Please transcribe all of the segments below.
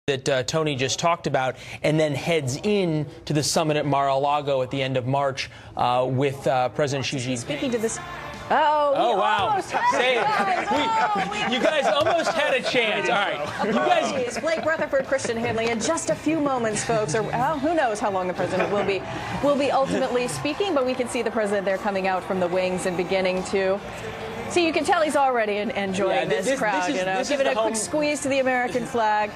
that Tony just talked about, and then heads in to the summit at Mar-a-Lago at the end of March with President Xi Jinping. Speaking to this. Oh, wow. Say it. You guys almost had a chance. All right. You guys. Blake Rutherford, Christian Hanley, in just a few moments, folks, or who knows how long the president will be ultimately speaking, but we can see the president there coming out from the wings and beginning to. See, you can tell he's already enjoying this crowd, giving a quick squeeze to the American flag.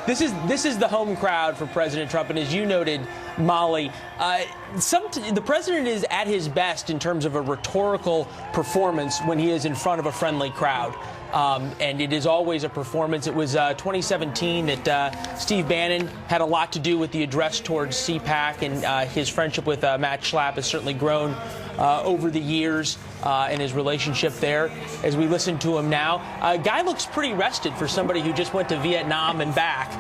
This is the home crowd for President Trump, and as you noted, Molly, the president is at his best in terms of a rhetorical performance when he is in front of a friendly crowd. And it is always a performance. It was 2017 that Steve Bannon had a lot to do with the address towards CPAC, and his friendship with Matt Schlapp has certainly grown over the years in his relationship there. As we listen to him now, guy looks pretty rested for somebody who just went to Vietnam and back.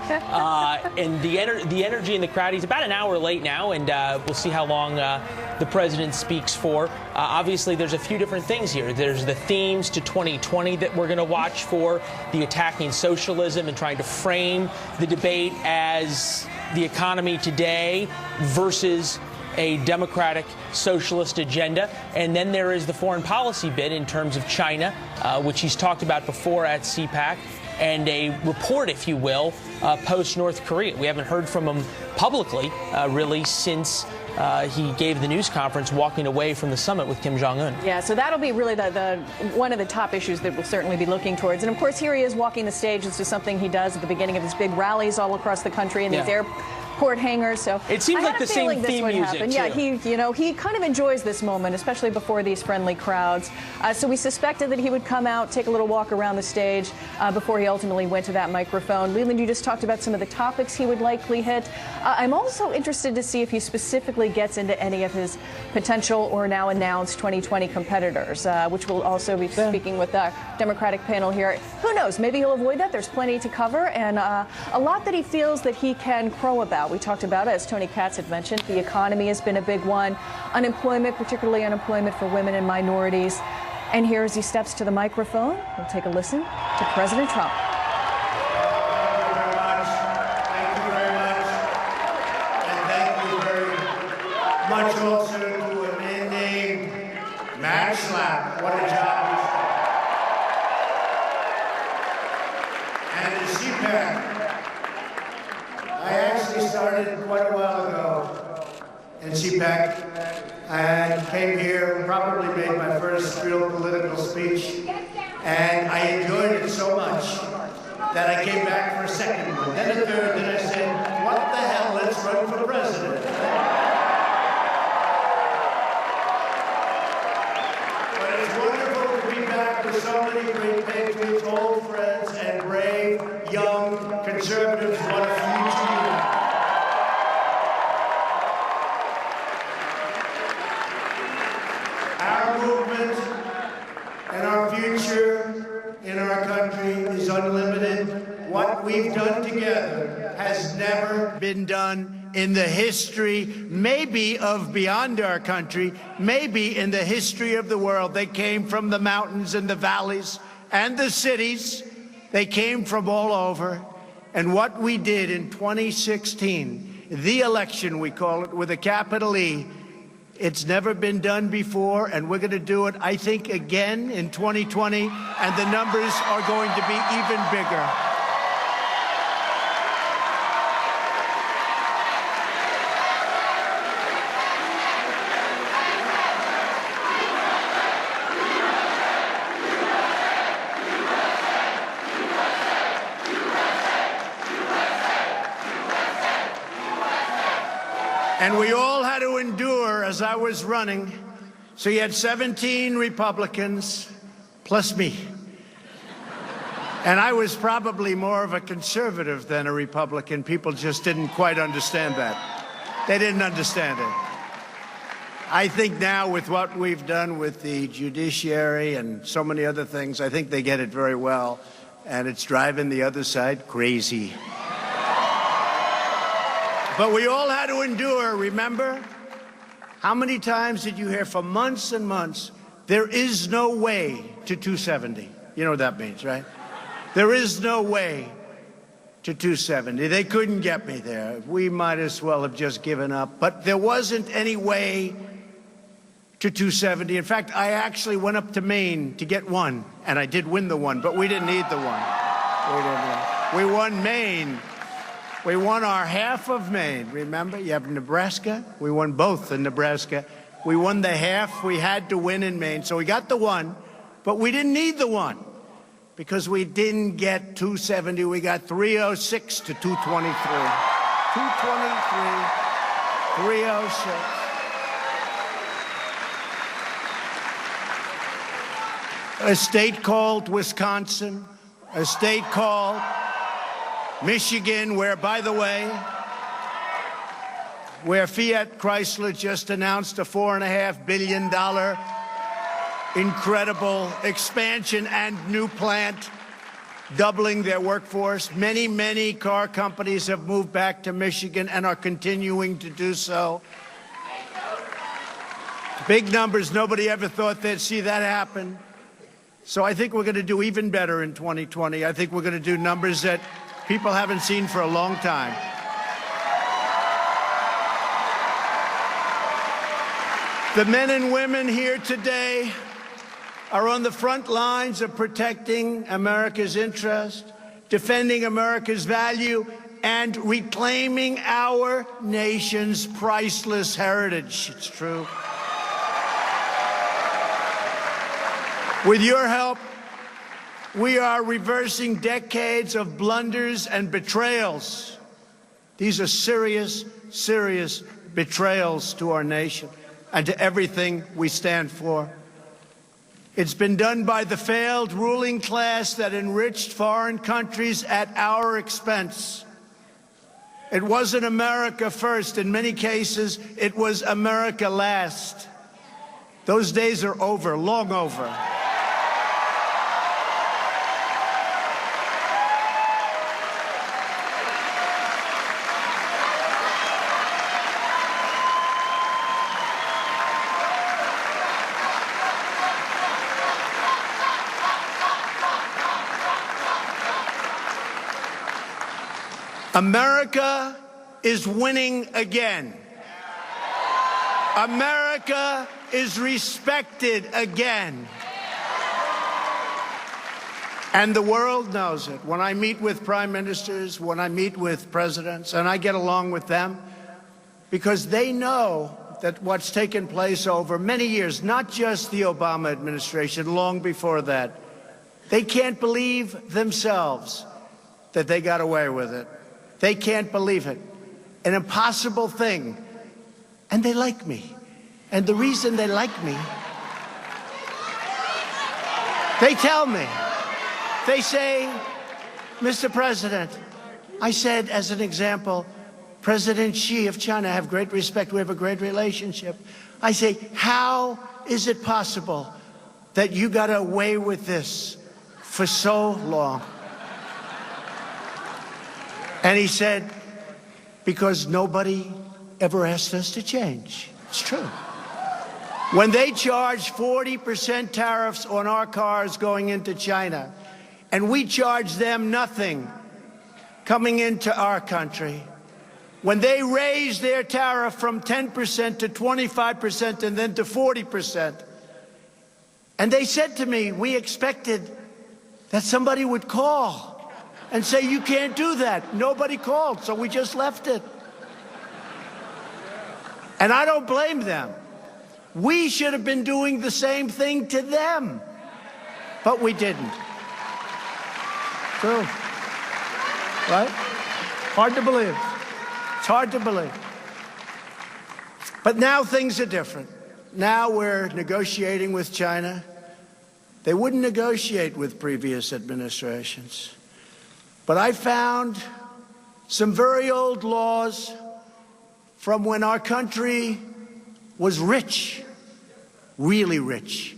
And the energy in the crowd, he's about an hour late now, and we'll see how long the president speaks for. Obviously, there's a few different things here. There's the themes to 2020 that we're going to watch for, the attacking socialism and trying to frame the debate as the economy today versus a democratic socialist agenda. And then there is the foreign policy bit in terms of China, which he's talked about before at CPAC, and a report, if you will, post-North Korea. We haven't heard from him publicly, really, since he gave the news conference walking away from the summit with Kim Jong-un. Yeah, so that'll be really the one of the top issues that we'll certainly be looking towards. And, of course, here he is walking the stage. This is something he does at the beginning of his big rallies all across the country in these airport hangars. So it seems like the same theme music, too. Yeah, he kind of enjoys this moment, especially before these friendly crowds. So we suspected that he would come out, take a little walk around the stage before he ultimately went to that microphone. Leland, you just talked about some of the topics he would likely hit. I'm also interested to see if he specifically gets into any of his potential or now announced 2020 competitors, which we'll also be speaking with our Democratic panel here. Who knows? Maybe he'll avoid that. There's plenty to cover, and a lot that he feels that he can crow about. We talked about it, as Tony Katz had mentioned. The economy has been a big one. Unemployment, particularly unemployment for women and minorities. And here, as he steps to the microphone, we'll take a listen to President Trump. Much also to a man named Matt Schlapp. What a job he's done. And the CPAC, I actually started quite a while ago in CPAC. I came here, probably made my first real political speech, and I enjoyed it so much that I came back for a second one, then a third, then I said, what the hell, let's run for president. With so many great patriots, old friends, and brave, young conservatives. What a future you have. Our movement and our future in our country is unlimited. What we've done together has never been done in the history, maybe of beyond our country, maybe in the history of the world. They came from the mountains and the valleys and the cities. They came from all over. And what we did in 2016, the election, we call it, with a capital E, it's never been done before, and we're going to do it, I think, again in 2020, and the numbers are going to be even bigger. And we all had to endure as I was running. So you had 17 Republicans, plus me. And I was probably more of a conservative than a Republican. People just didn't quite understand that. They didn't understand it. I think now with what we've done with the judiciary and so many other things, I think they get it very well. And it's driving the other side crazy. But we all had to endure, remember? How many times did you hear for months and months, there is no way to 270? You know what that means, right? There is no way to 270. They couldn't get me there. We might as well have just given up. But there wasn't any way to 270. In fact, I actually went up to Maine to get one, and I did win the one, but we didn't need the one. We won Maine. We won our half of Maine. Remember, you have Nebraska. We won both in Nebraska. We won the half we had to win in Maine. So we got the one, but we didn't need the one because we didn't get 270. We got 306 to 223. 223, 306. A state called Wisconsin, a state called Michigan, where, by the way, where Fiat Chrysler just announced a $4.5 billion incredible expansion and new plant, doubling their workforce. Many, many car companies have moved back to Michigan and are continuing to do so. Big numbers. Nobody ever thought they'd see that happen. So I think we're going to do even better in 2020. I think we're going to do numbers that people haven't seen for a long time. The men and women here today are on the front lines of protecting America's interest, defending America's value, and reclaiming our nation's priceless heritage. It's true. With your help, we are reversing decades of blunders and betrayals. These are serious, serious betrayals to our nation and to everything we stand for. It's been done by the failed ruling class that enriched foreign countries at our expense. It wasn't America first. In many cases, it was America last. Those days are over, long over. America is winning again. America is respected again. And the world knows it. When I meet with prime ministers, when I meet with presidents, and I get along with them, because they know that what's taken place over many years, not just the Obama administration, long before that, they can't believe themselves that they got away with it. They can't believe it. An impossible thing. And they like me. And the reason they like me, they tell me. They say, Mr. President, I said, as an example, President Xi of China, I have great respect. We have a great relationship. I say, how is it possible that you got away with this for so long? And he said, because nobody ever asked us to change. It's true. When they charge 40% tariffs on our cars going into China, and we charge them nothing coming into our country, when they raise their tariff from 10% to 25% and then to 40%, and they said to me, we expected that somebody would call and say, you can't do that. Nobody called, so we just left it. And I don't blame them. We should have been doing the same thing to them, but we didn't. True. Right? Hard to believe. It's hard to believe. But now things are different. Now we're negotiating with China. They wouldn't negotiate with previous administrations. But I found some very old laws from when our country was rich, really rich.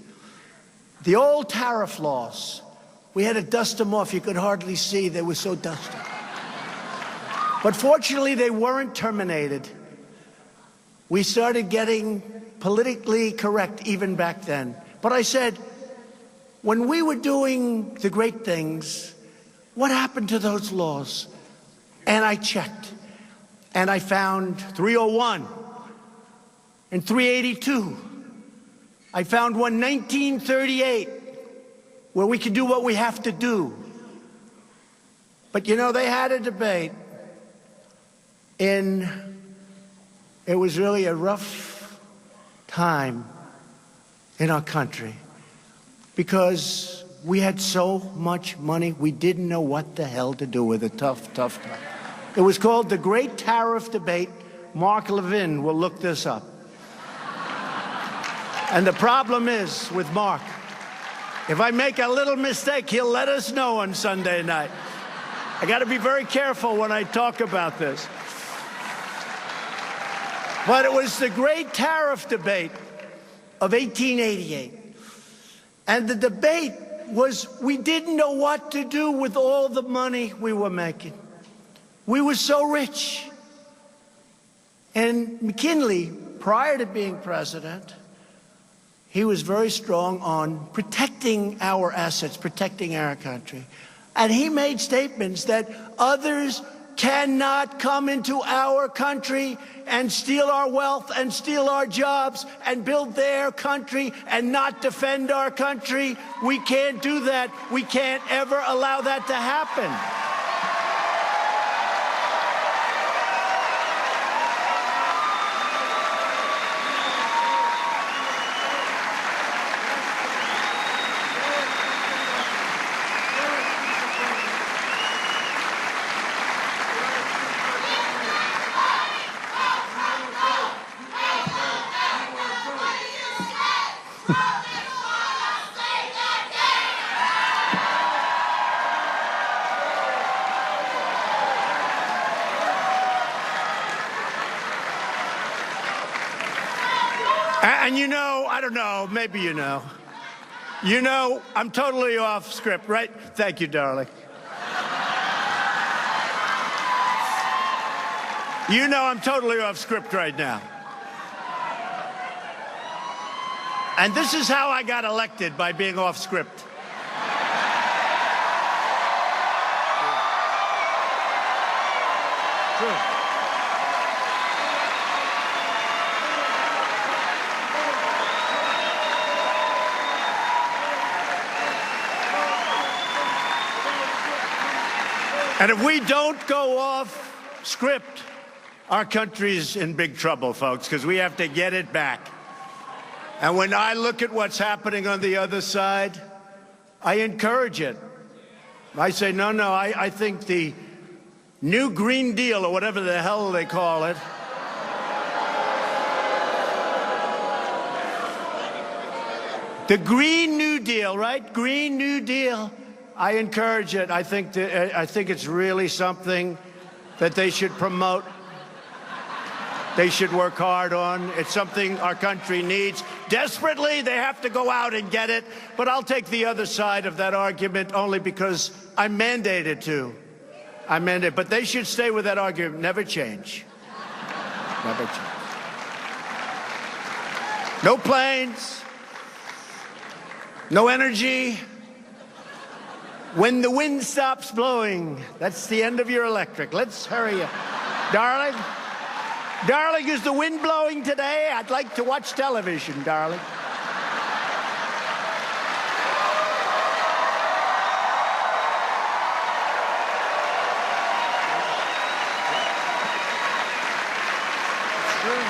The old tariff laws, we had to dust them off. You could hardly see, they were so dusty. But fortunately, they weren't terminated. We started getting politically correct even back then. But I said, when we were doing the great things, what happened to those laws? And I checked, and I found 301 and 382. I found one 1938, where we can do what we have to do. But, you know, they had a debate it was really a rough time in our country because we had so much money, we didn't know what the hell to do with it. Tough time. It was called the Great Tariff Debate. Mar'19 will look this up. And the problem is with Mark, if I make a little mistake, he'll let us know on Sunday night. I got to be very careful when I talk about this. But it was the Great Tariff Debate of 1888. And the debate was we didn't know what to do with all the money we were making. We were so rich. And McKinley, prior to being president, he was very strong on protecting our assets, protecting our country. And he made statements that others cannot come into our country and steal our wealth and steal our jobs and build their country and not defend our country. We can't do that. We can't ever allow that to happen. And you know, I don't know, maybe you know. You know, I'm totally off script, right? Thank you, darling. You know I'm totally off script right now. And this is how I got elected, by being off script. True. And if we don't go off script, our country's in big trouble, folks, because we have to get it back. And when I look at what's happening on the other side, I encourage it. I say, no, I think the new Green Deal, or whatever the hell they call it, the Green New Deal, right? Green New Deal. I encourage it. I think it's really something that they should promote. They should work hard on. It's something our country needs. Desperately, they have to go out and get it. But I'll take the other side of that argument only because I'm mandated to. I'm mandated. But they should stay with that argument. Never change. Never change. No planes. No energy. When the wind stops blowing, that's the end of your electric. Let's hurry up. Darling? Darling, is the wind blowing today? I'd like to watch television, darling. It's true.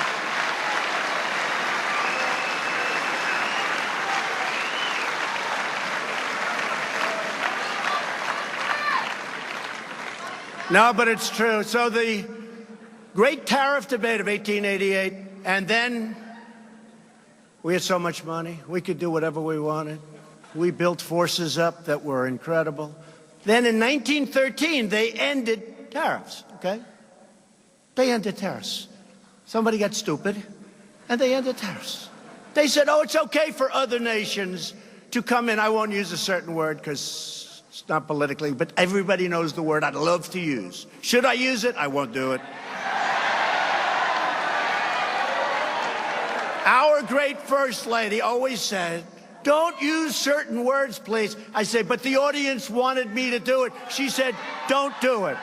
No, but it's true. So the Great Tariff Debate of 1888, and then we had so much money. We could do whatever we wanted. We built forces up that were incredible. Then in 1913, they ended tariffs, okay? They ended tariffs. Somebody got stupid, and they ended tariffs. They said, oh, it's okay for other nations to come in. I won't use a certain word because it's not politically, but everybody knows the word I'd love to use. Should I use it? I won't do it. Our great First Lady always said, don't use certain words, please. I say, but the audience wanted me to do it. She said, don't do it.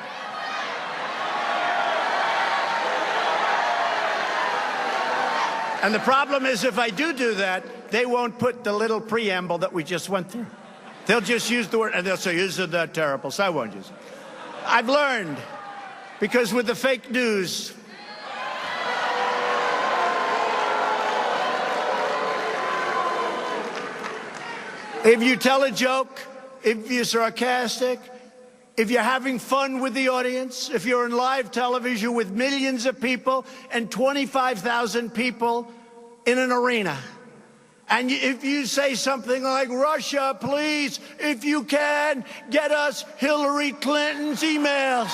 And the problem is, if I do that, they won't put the little preamble that we just went through. They'll just use the word, and they'll say, isn't that terrible? So I won't use it. I've learned, because with the fake news, if you tell a joke, if you're sarcastic, if you're having fun with the audience, if you're on live television with millions of people and 25,000 people in an arena, and if you say something like, Russia, please, if you can, get us Hillary Clinton's emails.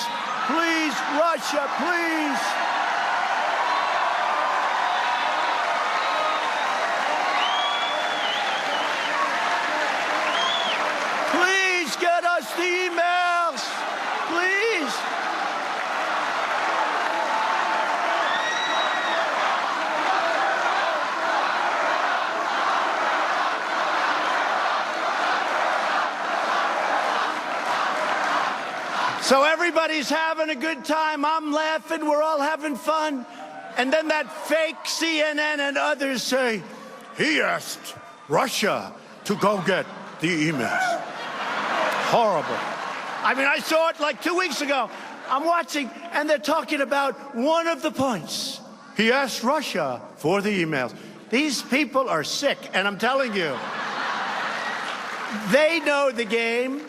Please, Russia, please. Please get us the emails. Please. So everybody's having a good time. I'm laughing. We're all having fun. And then that fake CNN and others say, he asked Russia to go get the emails. Horrible. I mean, I saw it like 2 weeks ago. I'm watching, and they're talking about one of the points. He asked Russia for the emails. These people are sick, and I'm telling you, they know the game.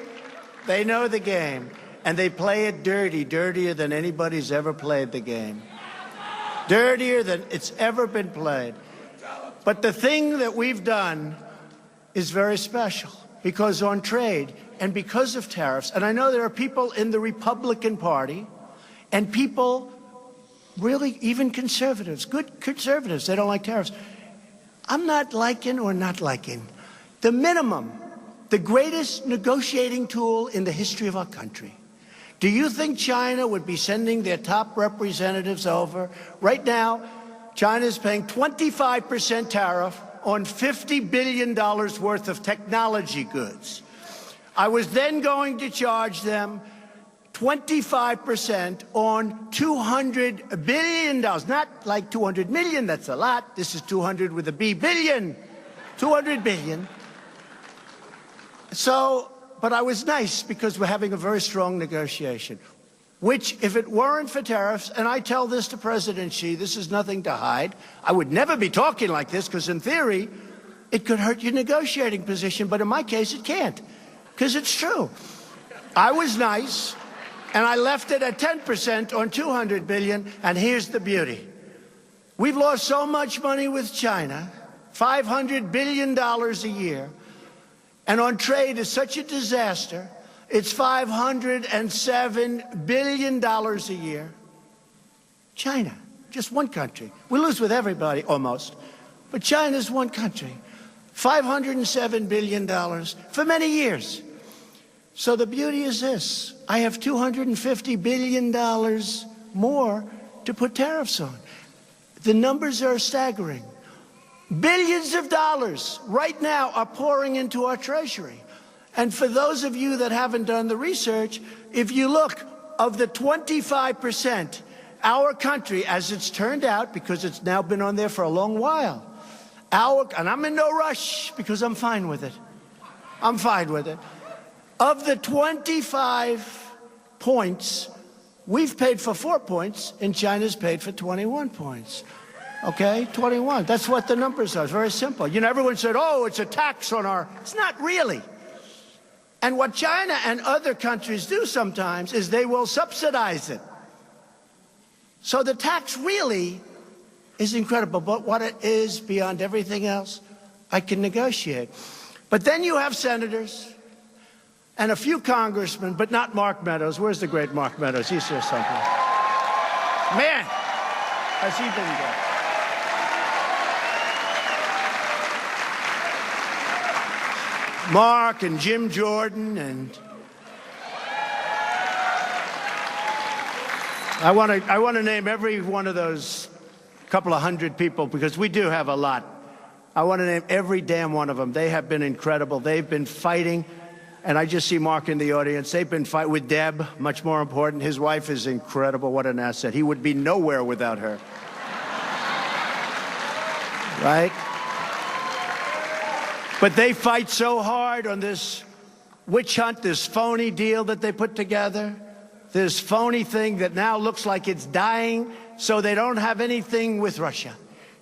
They know the game. And they play it dirty, dirtier than anybody's ever played the game. Dirtier than it's ever been played. But the thing that we've done is very special, because on trade and because of tariffs, and I know there are people in the Republican Party and people, really even conservatives, good conservatives, they don't like tariffs. I'm not liking or not liking. The minimum, the greatest negotiating tool in the history of our country. Do you think China would be sending their top representatives over? Right now, China's paying 25% tariff on $50 billion worth of technology goods. I was then going to charge them 25% on $200 billion. Not like 200 million, that's a lot. This is 200 with a B, billion. 200 billion. So, but I was nice because we're having a very strong negotiation, which, if it weren't for tariffs, and I tell this to President Xi, this is nothing to hide. I would never be talking like this because, in theory, it could hurt your negotiating position. But in my case, it can't, because it's true. I was nice, and I left it at 10% on $200 billion, and here's the beauty. We've lost so much money with China, $500 billion a year, and on trade is such a disaster. It's $507 billion a year. China, just one country. We lose with everybody, almost. But China's one country. $507 billion for many years. So the beauty is this. I have $250 billion more to put tariffs on. The numbers are staggering. Billions of dollars right now are pouring into our treasury. And for those of you that haven't done the research, if you look, of the 25%, our country, as it's turned out, because it's now been on there for a long while, and I'm in no rush because I'm fine with it. I'm fine with it. Of the 25 points, we've paid for 4 points, and China's paid for 21 points. Okay, 21. That's what the numbers are. It's very simple. You know, everyone said, oh, it's a tax on our... It's not really. And what China and other countries do sometimes is they will subsidize it. So the tax really is incredible. But what it is beyond everything else, I can negotiate. But then you have senators and a few congressmen, but not Mark Meadows. Where's the great Mark Meadows? He's here somewhere. Man, has he been good? Mark and Jim Jordan, and I want to name every one of those couple of hundred people, because we do have a lot. I want to name every damn one of them. They have been incredible. They've been fighting, and I just see Mark in the audience. They've been fighting with Deb, much more important. His wife is incredible. What an asset. He would be nowhere without her. right? But they fight so hard on this witch hunt, this phony deal that they put together, this phony thing that now looks like it's dying, so they don't have anything with Russia.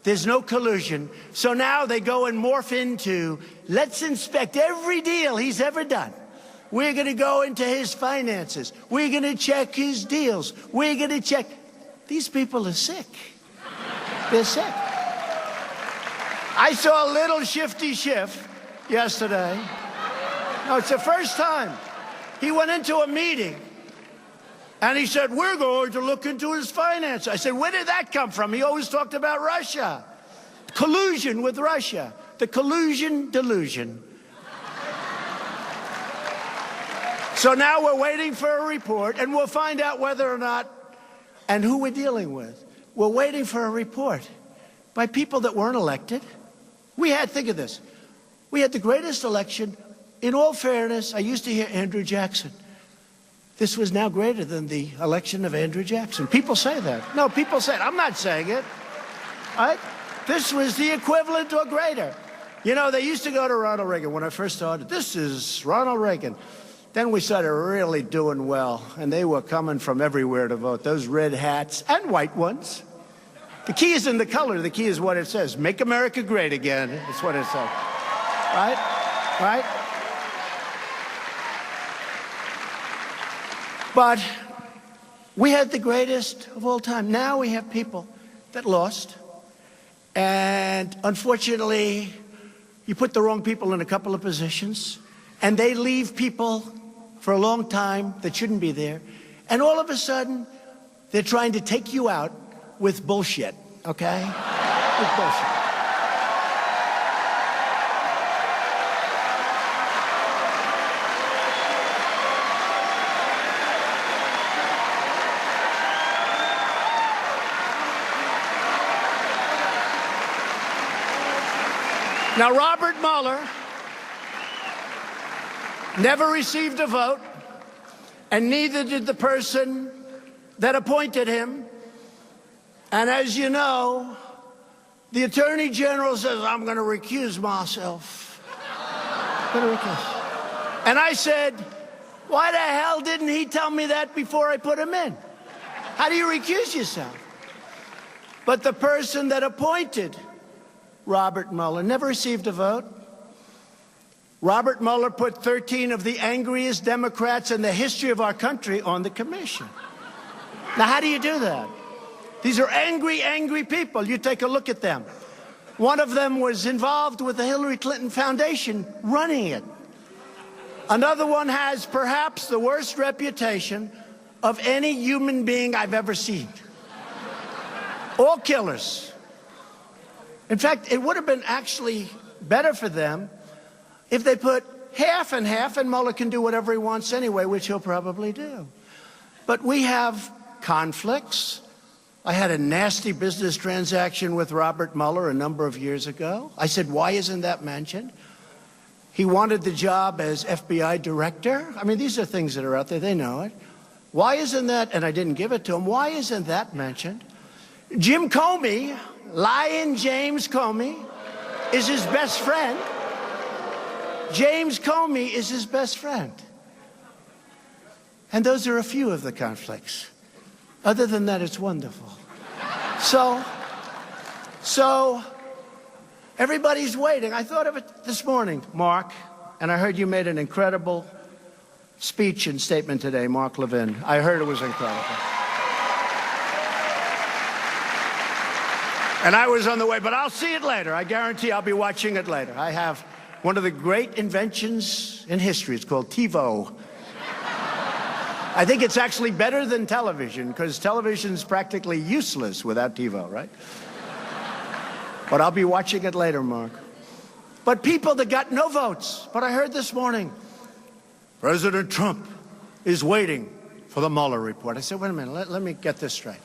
There's no collusion. So now they go and morph into, let's inspect every deal he's ever done. We're going to go into his finances. We're going to check his deals. We're going to check. These people are sick. They're sick. I saw a little Shifty Schiff yesterday. No, it's the first time. He went into a meeting, and he said, we're going to look into his finances. I said, where did that come from? He always talked about Russia. Collusion with Russia. The collusion delusion. So now we're waiting for a report, and we'll find out whether or not, and who we're dealing with. We're waiting for a report by people that weren't elected. We had, think of this, we had the greatest election. In all fairness, I used to hear Andrew Jackson. This was now greater than the election of Andrew Jackson. People say that. No, people say it. I'm not saying it. Right? This was the equivalent or greater. You know, they used to go to Ronald Reagan when I first started. This is Ronald Reagan. Then we started really doing well, and they were coming from everywhere to vote. Those red hats and white ones. The key isn't the color. The key is what it says. Make America great again. That's what it says. Right? Right? But we had the greatest of all time. Now we have people that lost. And unfortunately, you put the wrong people in a couple of positions, and they leave people for a long time that shouldn't be there. And all of a sudden, they're trying to take you out with bullshit, okay? With bullshit. Now, Robert Mueller never received a vote, and neither did the person that appointed him. And as you know, the Attorney General says, I'm going to recuse myself. I'm going to recuse. And I said, why the hell didn't he tell me that before I put him in? How do you recuse yourself? But the person that appointed Robert Mueller never received a vote. Robert Mueller put 13 of the angriest Democrats in the history of our country on the commission. Now, how do you do that? These are angry, angry people. You take a look at them. One of them was involved with the Hillary Clinton Foundation running it. Another one has perhaps the worst reputation of any human being I've ever seen. All killers. In fact, it would have been actually better for them if they put half and half, and Mueller can do whatever he wants anyway, which he'll probably do. But we have conflicts. I had a nasty business transaction with Robert Mueller a number of years ago. I said, why isn't that mentioned? He wanted the job as FBI director. I mean, these are things that are out there. They know it. Why isn't that, and I didn't give it to him, why isn't that mentioned? Jim Comey, Lion James Comey, is his best friend. James Comey is his best friend. And those are a few of the conflicts. Other than that, it's wonderful. So everybody's waiting. I thought of it this morning, Mark, and I heard you made an incredible speech and statement today, Mark Levin. I heard it was incredible. And I was on the way, but I'll see it later. I guarantee I'll be watching it later. I have one of the great inventions in history. It's called TiVo. I think it's actually better than television, because television's practically useless without TiVo, right? But I'll be watching it later, Mark. But people that got no votes. But I heard this morning, President Trump is waiting for the Mueller report. I said, wait a minute, let me get this straight.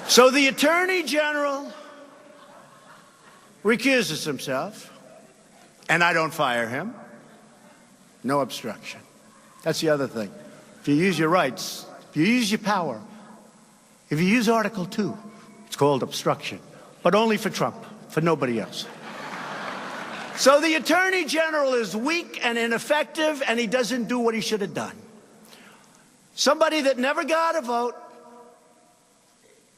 So the Attorney General recuses himself, and I don't fire him. No obstruction. That's the other thing. If you use your rights, if you use your power, if you use Article 2, It's called obstruction, but only for Trump, for nobody else. So the Attorney General is weak and ineffective, and he doesn't do what he should have done. Somebody that never got a vote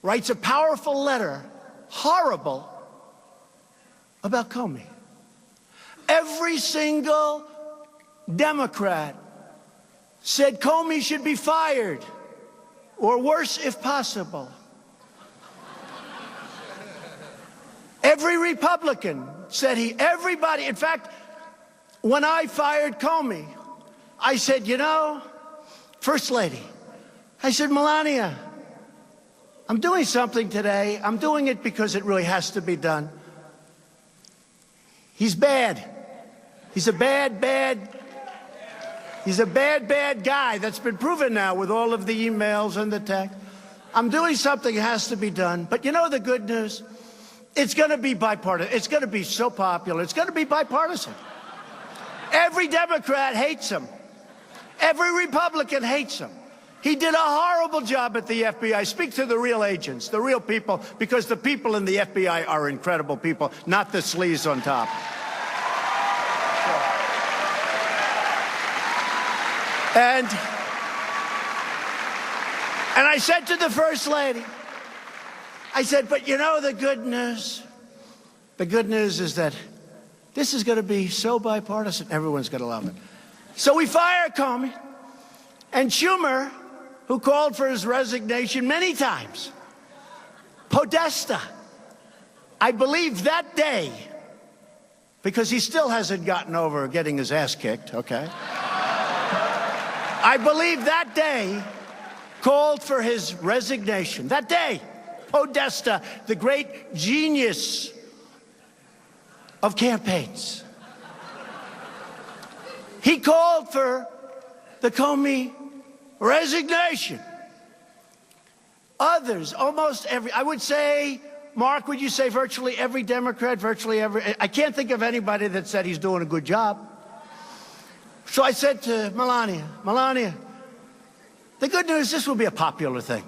writes a powerful letter, horrible, about Comey. Every single Democrat said Comey should be fired, or worse if possible. Every Republican said everybody, in fact, when I fired Comey, I said, you know, First Lady, I said, Melania, I'm doing something today. I'm doing it because it really has to be done. He's bad. He's a bad guy. That's been proven now with all of the emails and the text. I'm doing something that has to be done. But you know the good news? It's going to be bipartisan. It's going to be so popular. It's going to be bipartisan. Every Democrat hates him. Every Republican hates him. He did a horrible job at the FBI. Speak to the real agents, the real people, because the people in the FBI are incredible people, not the sleaze on top. And I said to the First Lady, I said, but you know the good news? The good news is that this is going to be so bipartisan, everyone's going to love it. So we fire Comey, and Schumer, who called for his resignation many times, Podesta, I believe that day, because he still hasn't gotten over getting his ass kicked, okay? I believe that day called for his resignation. That day, Podesta, the great genius of campaigns, he called for the Comey resignation. Others, almost every, I would say, Mark, would you say virtually every Democrat, virtually every, I can't think of anybody that said he's doing a good job. So I said to Melania, the good news, this will be a popular thing.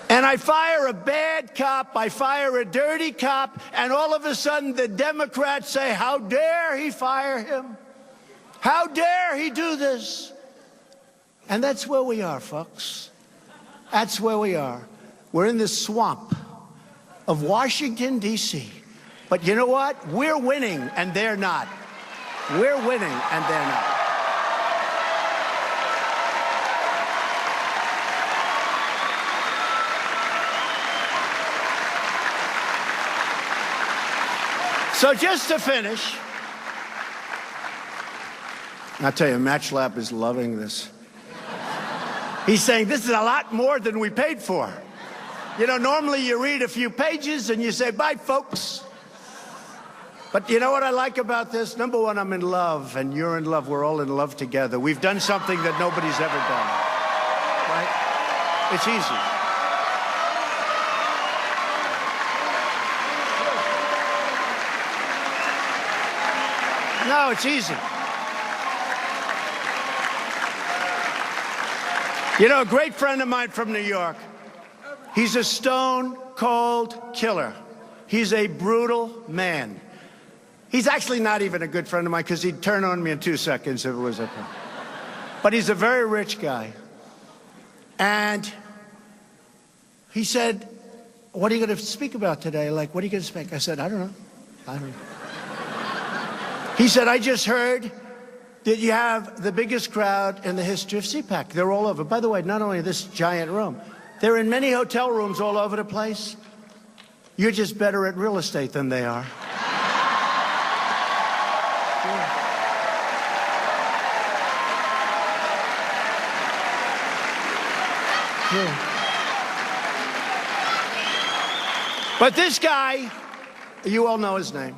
And I fire a bad cop, I fire a dirty cop, and all of a sudden the Democrats say, how dare he fire him? How dare he do this? And that's where we are, folks. That's where we are. We're in this swamp of Washington, D.C. But you know what? We're winning, and they're not. We're winning, and they're not. So just to finish, I'll tell you, MatchLab is loving this. He's saying this is a lot more than we paid for. You know, normally you read a few pages and you say, bye, folks. But you know what I like about this? Number one, I'm in love, and you're in love. We're all in love together. We've done something that nobody's ever done, right? It's easy. No, it's easy. You know, a great friend of mine from New York, he's a stone-cold killer. He's a brutal man. He's actually not even a good friend of mine because he'd turn on me in 2 seconds if it was up there. But he's a very rich guy. And he said, what are you going to speak about today? Like, what are you going to speak? I said, I don't know. He said, I just heard that you have the biggest crowd in the history of CPAC. They're all over. By the way, not only this giant room, they're in many hotel rooms all over the place. You're just better at real estate than they are. Yeah. But this guy, you all know his name,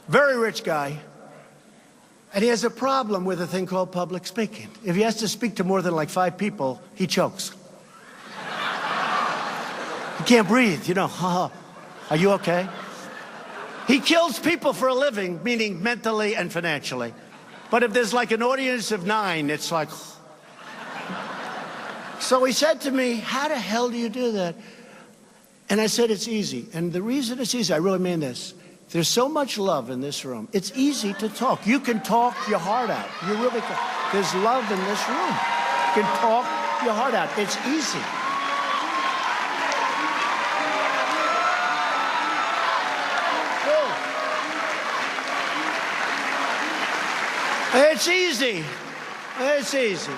very rich guy, and he has a problem with a thing called public speaking. If he has to speak to more than like 5 people, he chokes. He can't breathe, you know. Are you okay? He kills people for a living, meaning mentally and financially. But if there's like an audience of 9, it's like... So he said to me, how the hell do you do that? And I said, it's easy. And the reason it's easy, I really mean this. There's so much love in this room. It's easy to talk. You can talk your heart out. You really can. There's love in this room. You can talk your heart out. It's easy. It's easy. It's easy.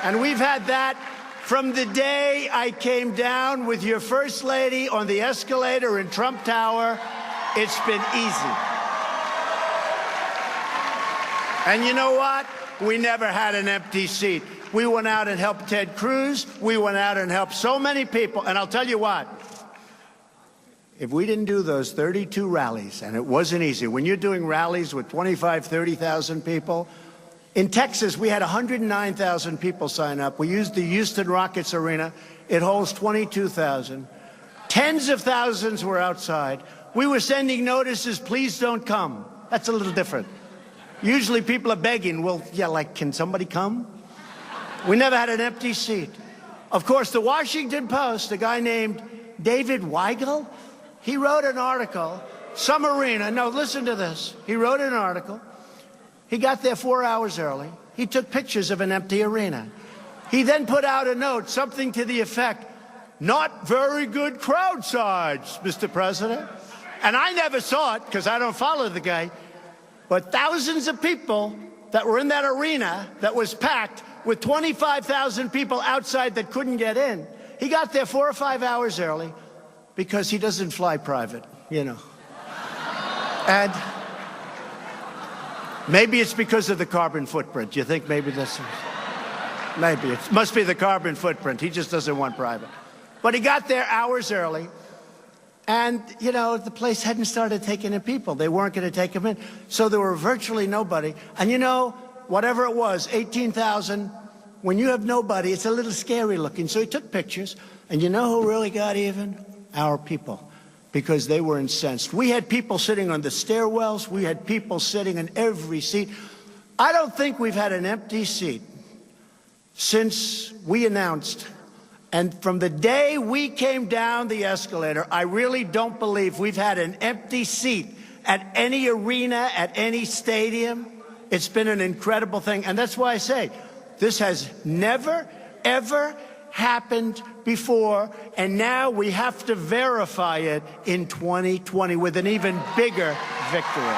And we've had that from the day I came down with your First Lady on the escalator in Trump Tower. It's been easy. And you know what? We never had an empty seat. We went out and helped Ted Cruz. We went out and helped so many people. And I'll tell you what, if we didn't do those 32 rallies, and it wasn't easy, when you're doing rallies with 25, 30,000 people, in Texas, we had 109,000 people sign up. We used the Houston Rockets Arena. It holds 22,000. Tens of thousands were outside. We were sending notices, please don't come. That's a little different. Usually people are begging, well, yeah, like, can somebody come? We never had an empty seat. Of course, the Washington Post, a guy named David Weigel, he wrote an article, some arena, no, listen to this. He wrote an article. He got there 4 hours early. He took pictures of an empty arena. He then put out a note, something to the effect, not very good crowd size, Mr. President. And I never saw it because I don't follow the guy. But thousands of people that were in that arena that was packed with 25,000 people outside that couldn't get in. He got there 4 or 5 hours early because he doesn't fly private, you know. And maybe it's because of the carbon footprint. You think maybe that's... Maybe. It must be the carbon footprint. He just doesn't want private. But he got there hours early. And, you know, the place hadn't started taking in people. They weren't going to take them in. So there were virtually nobody. And, you know, whatever it was, 18,000, when you have nobody, it's a little scary looking. So he took pictures. And you know who really got even? Our people. Because they were incensed. We had people sitting on the stairwells. We had people sitting in every seat. I don't think we've had an empty seat since we announced. And from the day we came down the escalator, I really don't believe we've had an empty seat at any arena, at any stadium. It's been an incredible thing. And that's why I say this has never, ever happened before. And now we have to verify it in 2020 with an even bigger victory.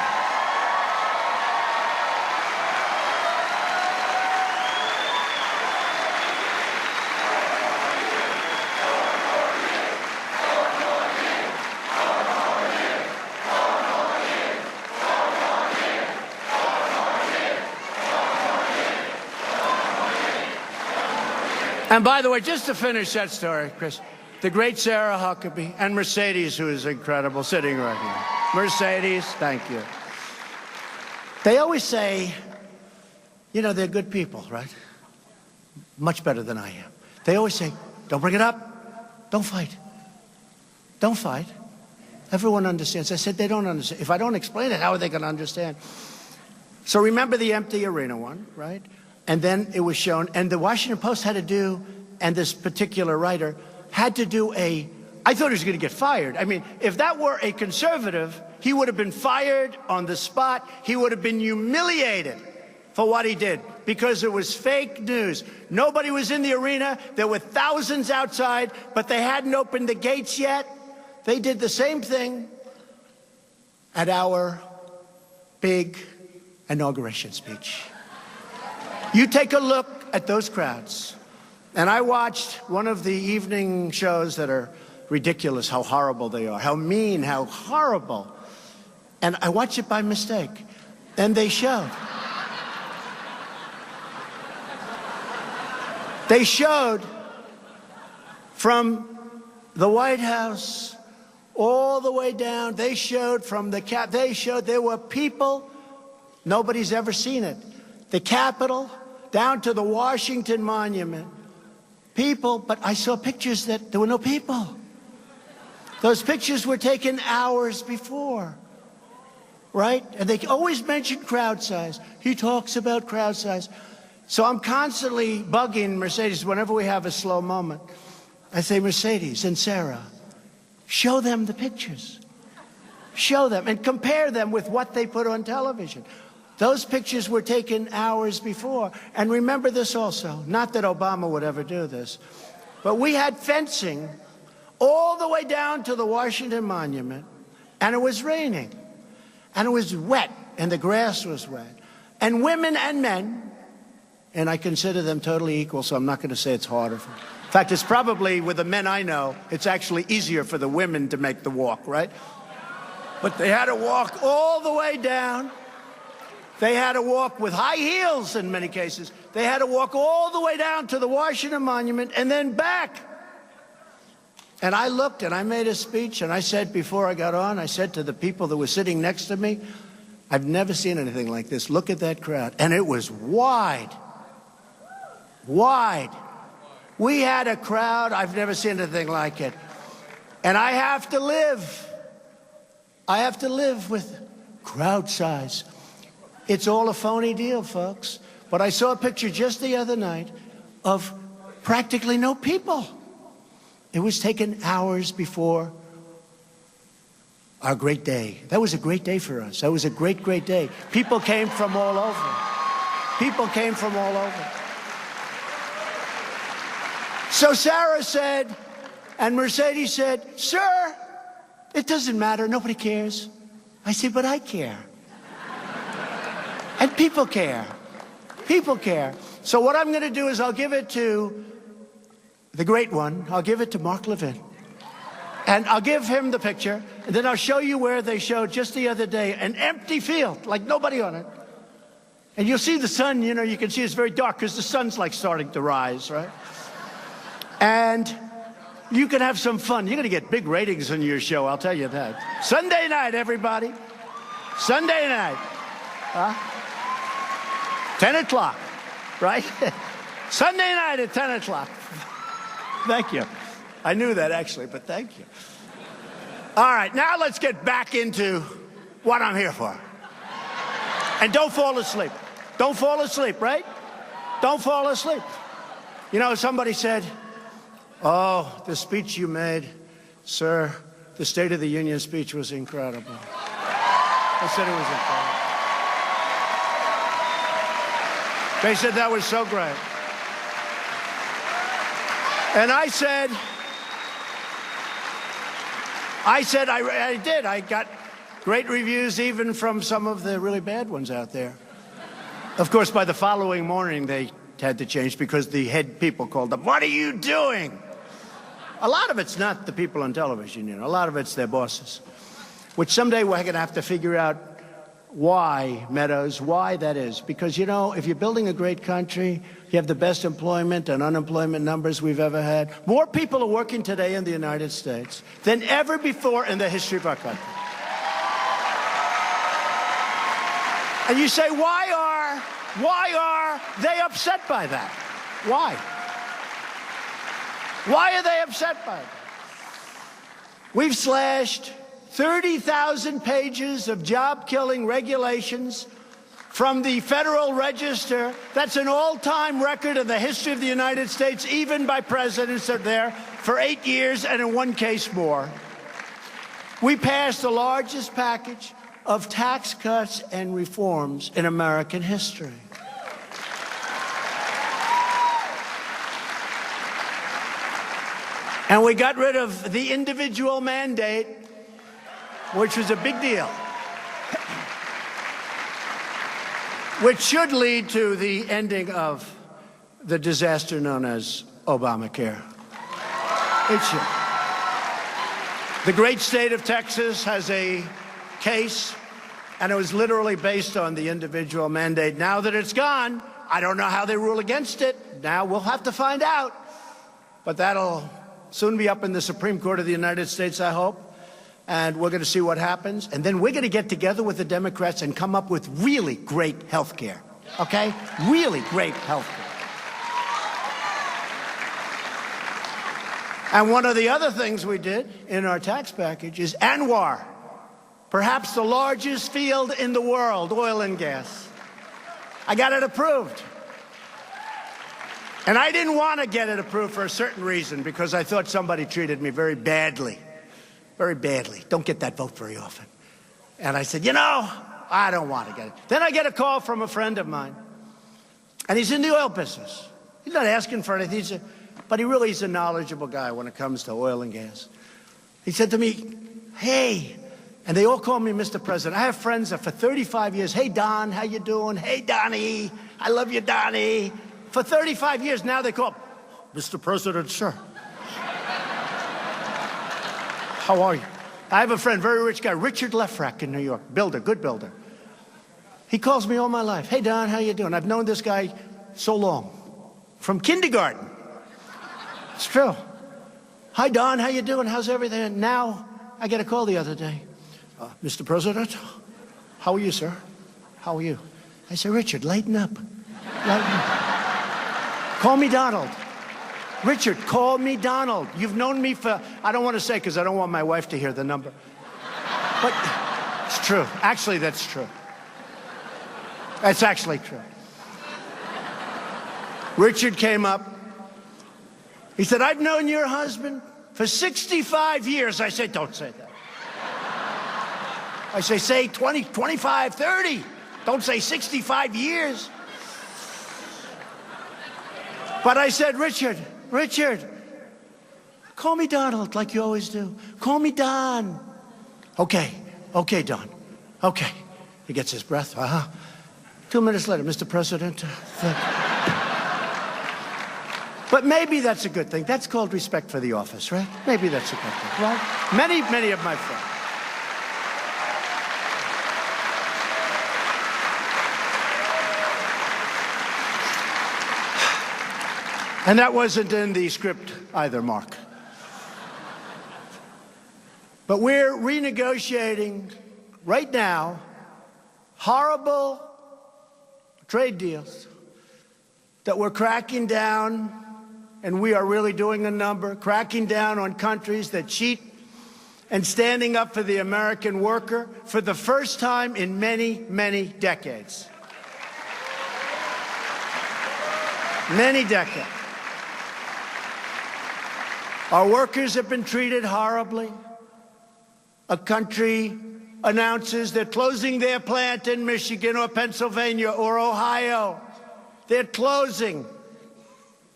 And by the way, just to finish that story, Chris, the great Sarah Huckabee and Mercedes, who is incredible, sitting right here. Mercedes, thank you. They always say, you know, they're good people, right? Much better than I am. They always say, don't bring it up. Don't fight. Don't fight. Everyone understands. I said, they don't understand. If I don't explain it, how are they going to understand? So remember the empty arena one, right? And then it was shown, and the Washington Post had to do, and this particular writer had to do I thought he was going to get fired. I mean, if that were a conservative, he would have been fired on the spot. He would have been humiliated for what he did because it was fake news. Nobody was in the arena. There were thousands outside, but they hadn't opened the gates yet. They did the same thing at our big inauguration speech. You take a look at those crowds. And I watched one of the evening shows that are ridiculous, how horrible they are, how mean, how horrible. And I watched it by mistake. And they showed. They showed from the White House all the way down. They showed from the Cap. They showed there were people, nobody's ever seen it. The Capitol, down to the Washington Monument. People, but I saw pictures that there were no people. Those pictures were taken hours before, right? And they always mention crowd size. He talks about crowd size. So I'm constantly bugging Mercedes whenever we have a slow moment. I say, Mercedes and Sarah, show them the pictures. Show them and compare them with what they put on television. Those pictures were taken hours before. And remember this also, not that Obama would ever do this, but we had fencing all the way down to the Washington Monument, and it was raining, and it was wet, and the grass was wet. And women and men, and I consider them totally equal, so I'm not going to say it's harder for them. In fact, it's probably, with the men I know, it's actually easier for the women to make the walk, right? But they had to walk all the way down. They had to walk with high heels in many cases. They had to walk all the way down to the Washington Monument and then back. And I looked and I made a speech and I said before I got on, I said to the people that were sitting next to me, I've never seen anything like this. Look at that crowd. And it was wide. Wide. We had a crowd, I've never seen anything like it. And I have to live with crowd size. It's all a phony deal, folks. But I saw a picture just the other night of practically no people. It was taken hours before our great day. That was a great day for us. That was a great, great day. People came from all over. People came from all over. So Sarah said, and Mercedes said, sir, it doesn't matter. Nobody cares. I said, but I care. And people care. People care. So what I'm going to do is I'll give it to the great one. I'll give it to Mark Levin. And I'll give him the picture. And then I'll show you where they showed just the other day an empty field, like nobody on it. And you'll see the sun, you know, you can see it's very dark because the sun's like starting to rise, right? And you can have some fun. You're going to get big ratings on your show, I'll tell you that. Sunday night, everybody. Sunday night. 10 o'clock, right? Sunday night at 10 o'clock. Thank you. I knew that, actually, but thank you. All right, now let's get back into what I'm here for. And don't fall asleep. Don't fall asleep, right? Don't fall asleep. You know, somebody said, oh, the speech you made, sir, the State of the Union speech was incredible. I said it was incredible. They said that was so great. And I did. I got great reviews even from some of the really bad ones out there. Of course, by the following morning, they had to change because the head people called them, what are you doing? A lot of it's not the people on television, you know. A lot of it's their bosses, which someday we're going to have to figure out why, Meadows, why that is. Because, you know, if you're building a great country, you have the best employment and unemployment numbers we've ever had. More people are working today in the United States than ever before in the history of our country. And you say, why are they upset by that? Why? Why are they upset by it? We've slashed 30,000 pages of job-killing regulations from the Federal Register. That's an all-time record in the history of the United States, even by presidents that are there for 8 years and in one case more. We passed the largest package of tax cuts and reforms in American history. And we got rid of the individual mandate, which was a big deal, which should lead to the ending of the disaster known as Obamacare. It should. The great state of Texas has a case, and it was literally based on the individual mandate. Now that it's gone, I don't know how they rule against it. Now we'll have to find out. But that'll soon be up in the Supreme Court of the United States, I hope. And we're going to see what happens. And then we're going to get together with the Democrats and come up with really great health care. Okay? Really great health care. And one of the other things we did in our tax package is ANWR, perhaps the largest field in the world, oil and gas. I got it approved. And I didn't want to get it approved for a certain reason, because I thought somebody treated me very badly. Very badly. Don't get that vote very often. And I said, you know, I don't want to get it. Then I get a call from a friend of mine. And he's in the oil business. He's not asking for anything, but he really is a knowledgeable guy when it comes to oil and gas. He said to me, hey, and they all call me Mr. President. I have friends that for 35 years, hey, Don, how you doing? Hey, Donnie, I love you, Donnie. For 35 years, now they call, Mr. President, sir. How are you? I have a friend, very rich guy, Richard Lefrak in New York, builder, good builder. He calls me all my life. Hey, Don, how you doing? I've known this guy so long, from kindergarten. It's true. Hi, Don, how you doing? How's everything? And now I get a call the other day. Mr. President, how are you, sir? How are you? I said, Richard, lighten up. Lighten up. Call me Donald. Richard, call me Donald. You've known me for, I don't want to say because I don't want my wife to hear the number. But it's true. Actually, that's true. That's actually true. Richard came up. He said, I've known your husband for 65 years. I said, don't say that. I say 20, 25, 30. Don't say 65 years. But I said, Richard, call me Donald like you always do. Call me Don. Okay, Don. Okay. He gets his breath. 2 minutes later, Mr. President. But maybe that's a good thing. That's called respect for the office, right? Maybe that's a good thing, right? Many of my friends. And that wasn't in the script either, Mark. But we're renegotiating right now horrible trade deals that we're cracking down, and we are really doing a number, cracking down on countries that cheat and standing up for the American worker for the first time in many, many decades. Many decades. Our workers have been treated horribly. A country announces they're closing their plant in Michigan or Pennsylvania or Ohio. They're closing.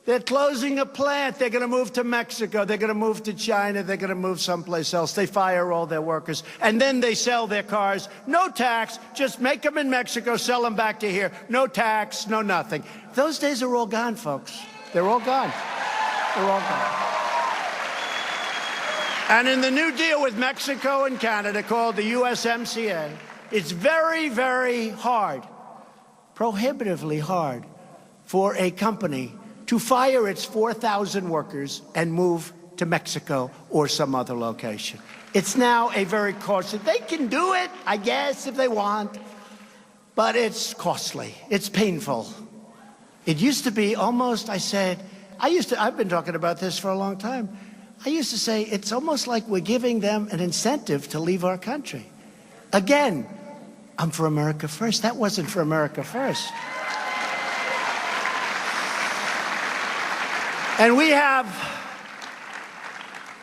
They're closing a plant. They're going to move to Mexico. They're going to move to China. They're going to move someplace else. They fire all their workers. And then they sell their cars. No tax. Just make them in Mexico, sell them back to here. No tax, no nothing. Those days are all gone, folks. They're all gone. They're all gone. And in the new deal with Mexico and Canada called the USMCA, it's very, very hard, prohibitively hard, for a company to fire its 4,000 workers and move to Mexico or some other location. It's now a very costly. They can do it, I guess, if they want, but it's costly. It's painful. It used to be almost, I've been talking about this for a long time. I used to say it's almost like we're giving them an incentive to leave our country. Again, I'm for America first. That wasn't for America first. And we have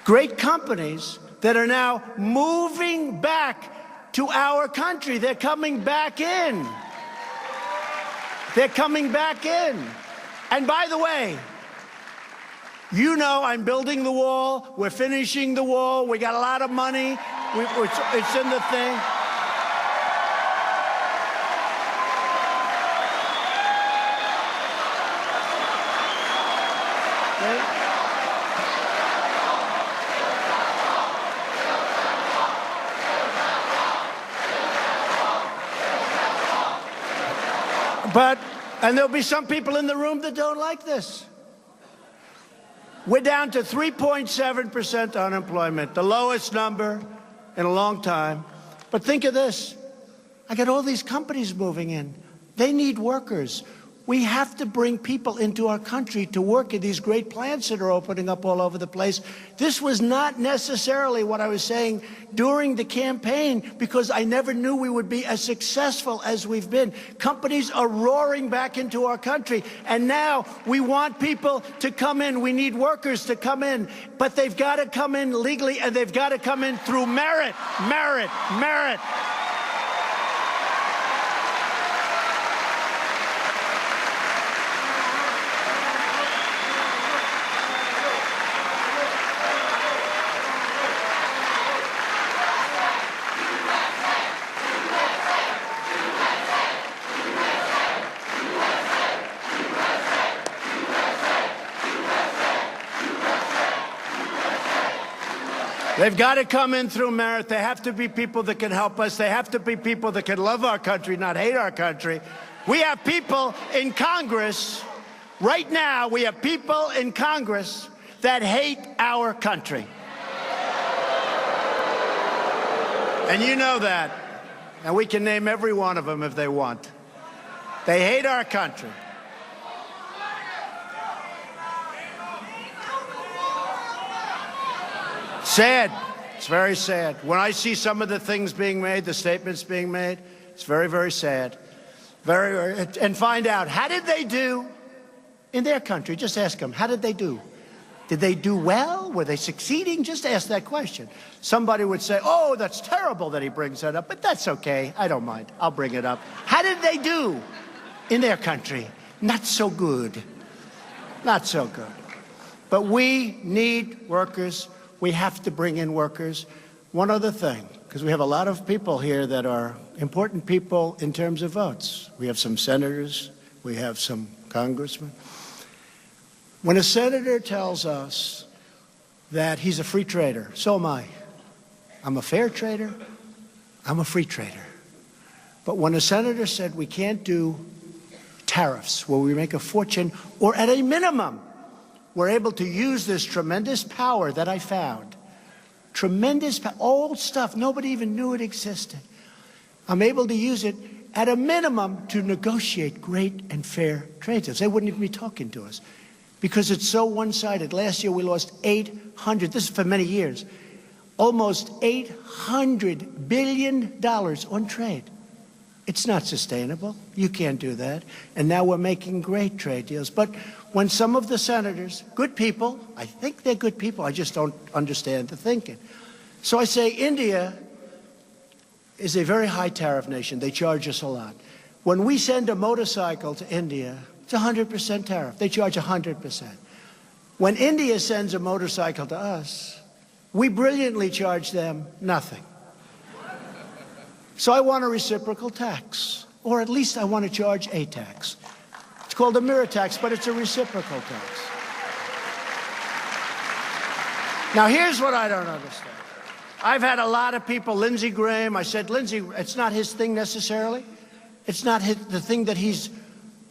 great companies that are now moving back to our country. They're coming back in. They're coming back in. And by the way, you know I'm building the wall. We're finishing the wall. We got a lot of money. It's in the thing. And there'll be some people in the room that don't like this. We're down to 3.7% unemployment, the lowest number in a long time. But think of this. I got all these companies moving in. They need workers. We have to bring people into our country to work at these great plants that are opening up all over the place. This was not necessarily what I was saying during the campaign, because I never knew we would be as successful as we've been. Companies are roaring back into our country, and now we want people to come in. We need workers to come in, but they've got to come in legally, and they've got to come in through merit, merit, merit. They've got to come in through merit. They have to be people that can help us. They have to be people that can love our country, not hate our country. We have people in Congress, right now, we have people in Congress that hate our country. And you know that. And we can name every one of them if they want. They hate our country. Sad. It's very sad. When I see some of the things being made, the statements being made, it's very, very sad. And find out, how did they do in their country? Just ask them, how did they do? Did they do well? Were they succeeding? Just ask that question. Somebody would say, oh, that's terrible that he brings that up, but that's okay. I don't mind. I'll bring it up. How did they do in their country? Not so good. Not so good. But we need workers. We have to bring in workers. One other thing, because we have a lot of people here that are important people in terms of votes. We have some senators, we have some congressmen. When a senator tells us that he's a free trader, so am I. I'm a fair trader, I'm a free trader. But when a senator said we can't do tariffs where we make a fortune, or at a minimum, we're able to use this tremendous power that I found. Tremendous, old stuff, nobody even knew it existed. I'm able to use it at a minimum to negotiate great and fair trade deals. They wouldn't even be talking to us because it's so one-sided. Last year we lost 800, this is for many years, almost $800 billion on trade. It's not sustainable. You can't do that. And now we're making great trade deals. But when some of the senators, good people, I think they're good people, I just don't understand the thinking. So I say India is a very high tariff nation. They charge us a lot. When we send a motorcycle to India, it's 100% tariff. They charge 100%. When India sends a motorcycle to us, we brilliantly charge them nothing. So I want a reciprocal tax, or at least I want to charge a tax. It's called a mirror tax, but it's a reciprocal tax. Now, here's what I don't understand. I've had a lot of people, Lindsey Graham, I said, Lindsey, it's not his thing necessarily. It's not the thing that he's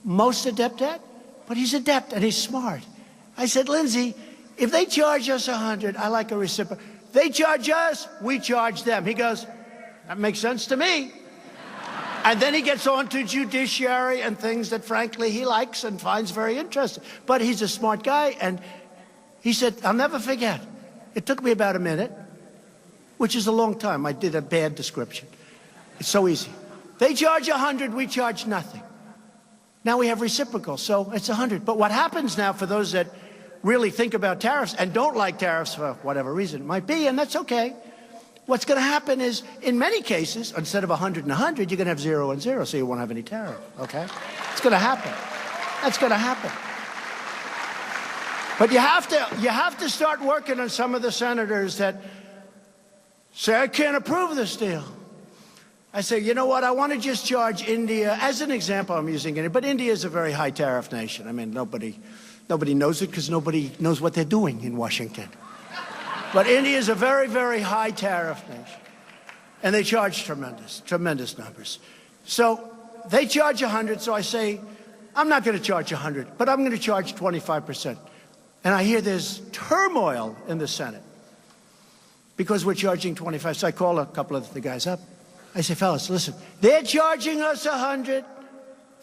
most adept at, but he's adept and he's smart. I said, Lindsey, if they charge us 100, I like a reciprocal. They charge us, we charge them. He goes, that makes sense to me. And then he gets on to judiciary and things that, frankly, he likes and finds very interesting. But he's a smart guy, and he said, I'll never forget. It took me about a minute, which is a long time. I did a bad description. It's so easy. They charge 100, we charge nothing. Now we have reciprocal, so it's 100. But what happens now for those that really think about tariffs and don't like tariffs for whatever reason it might be, and that's okay, what's going to happen is, in many cases, instead of 100 and 100, you're going to have 0 and 0, so you won't have any tariff, okay? It's going to happen. That's going to happen. But you have to start working on some of the senators that say, I can't approve this deal. I say, you know what, I want to just charge India, as an example, I'm using India, but India is a very high tariff nation. I mean, nobody knows it because nobody knows what they're doing in Washington. But India is a very, very high tariff nation. And they charge tremendous numbers. So they charge 100, so I say, I'm not going to charge 100, but I'm going to charge 25%. And I hear there's turmoil in the Senate because we're charging 25. So I call a couple of the guys up. I say, fellas, listen, they're charging us 100.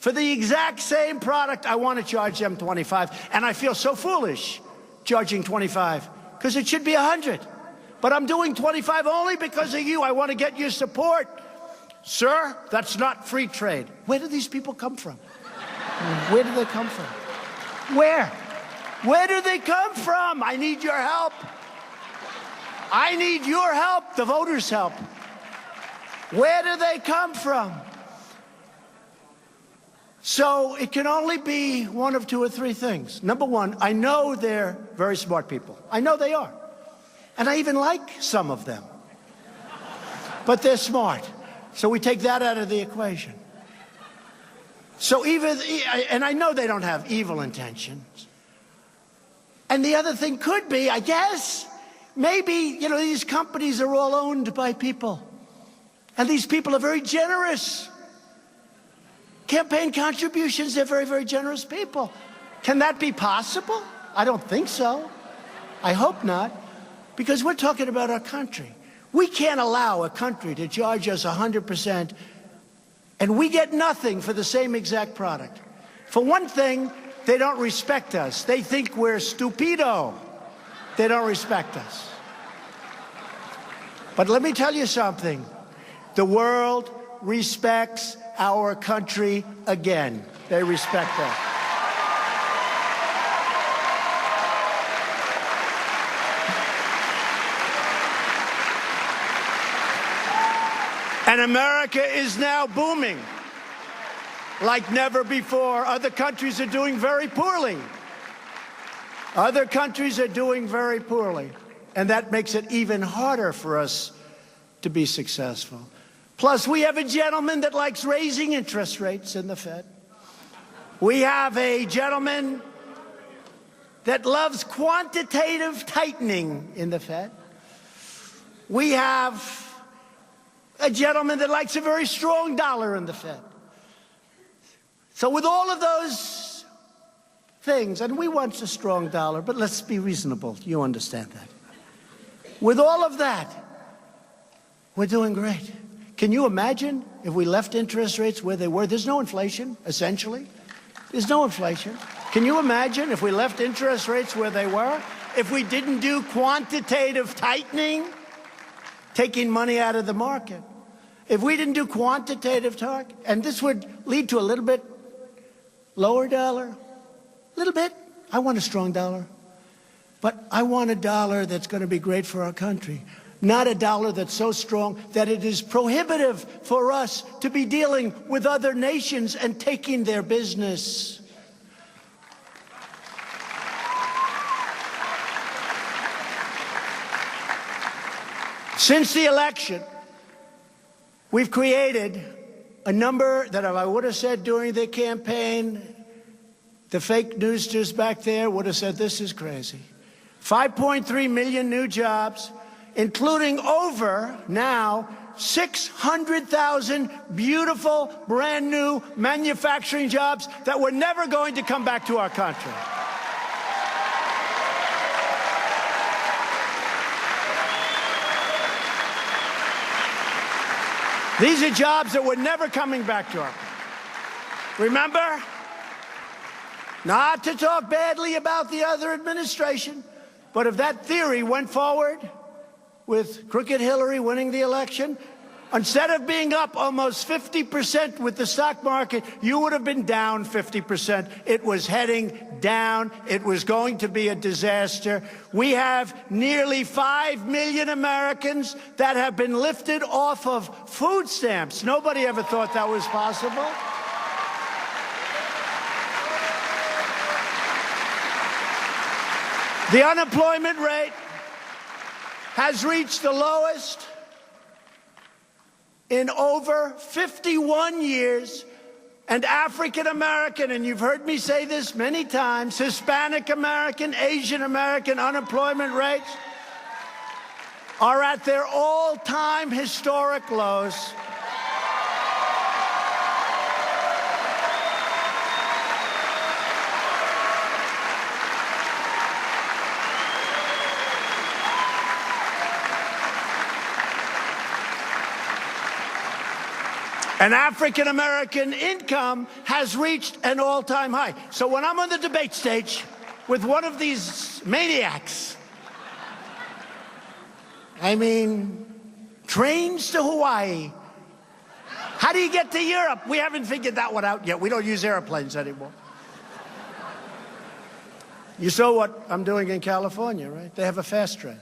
For the exact same product, I want to charge them 25, and I feel so foolish charging 25 because it should be 100. But I'm doing 25 only because of you. I want to get your support. Sir, that's not free trade. Where do these people come from? Where do they come from? Where? Where do they come from? I need your help. I need your help, the voters' help. Where do they come from? So it can only be one of two or three things. Number one, I know they're very smart people. I know they are. And I even like some of them. But they're smart. So we take that out of the equation. So and I know they don't have evil intentions. And the other thing could be, I guess, maybe, these companies are all owned by people. And these people are very generous. Campaign contributions, they're very, very generous people. Can that be possible? I don't think so. I hope not. Because we're talking about our country. We can't allow a country to charge us 100% and we get nothing for the same exact product. For one thing, they don't respect us. They think we're stupido. They don't respect us. But let me tell you something. The world respects our country again. They respect us. And America is now booming like never before. Other countries are doing very poorly. Other countries are doing very poorly. And that makes it even harder for us to be successful. Plus, we have a gentleman that likes raising interest rates in the Fed. We have a gentleman that loves quantitative tightening in the Fed. We have a gentleman that likes a very strong dollar in the Fed. So with all of those things, and we want a strong dollar, but let's be reasonable. You understand that. With all of that, we're doing great. Can you imagine if we left interest rates where they were? There's no inflation, essentially. There's no inflation. Can you imagine if we left interest rates where they were? If we didn't do quantitative tightening, taking money out of the market. If we didn't do quantitative talk, and this would lead to a little bit lower dollar, a little bit. I want a strong dollar. But I want a dollar that's going to be great for our country. Not a dollar that's so strong that it is prohibitive for us to be dealing with other nations and taking their business. Since the election, we've created a number that if I would have said during the campaign, the fake newssters back there would have said, this is crazy. 5.3 million new jobs, including over now 600,000 beautiful, brand new manufacturing jobs that were never going to come back to our country. These are jobs that were never coming back to our country. Remember? Not to talk badly about the other administration, but if that theory went forward with crooked Hillary winning the election, instead of being up almost 50% with the stock market, you would have been down 50%. It was heading down. It was going to be a disaster. We have nearly 5 million Americans that have been lifted off of food stamps. Nobody ever thought that was possible. The unemployment rate has reached the lowest in over 51 years, and African American, and you've heard me say this many times, Hispanic American, Asian American unemployment rates are at their all-time historic lows. And African-American income has reached an all-time high. So when I'm on the debate stage with one of these maniacs, I mean, trains to Hawaii. How do you get to Europe? We haven't figured that one out yet. We don't use airplanes anymore. You saw what I'm doing in California, right? They have a fast train.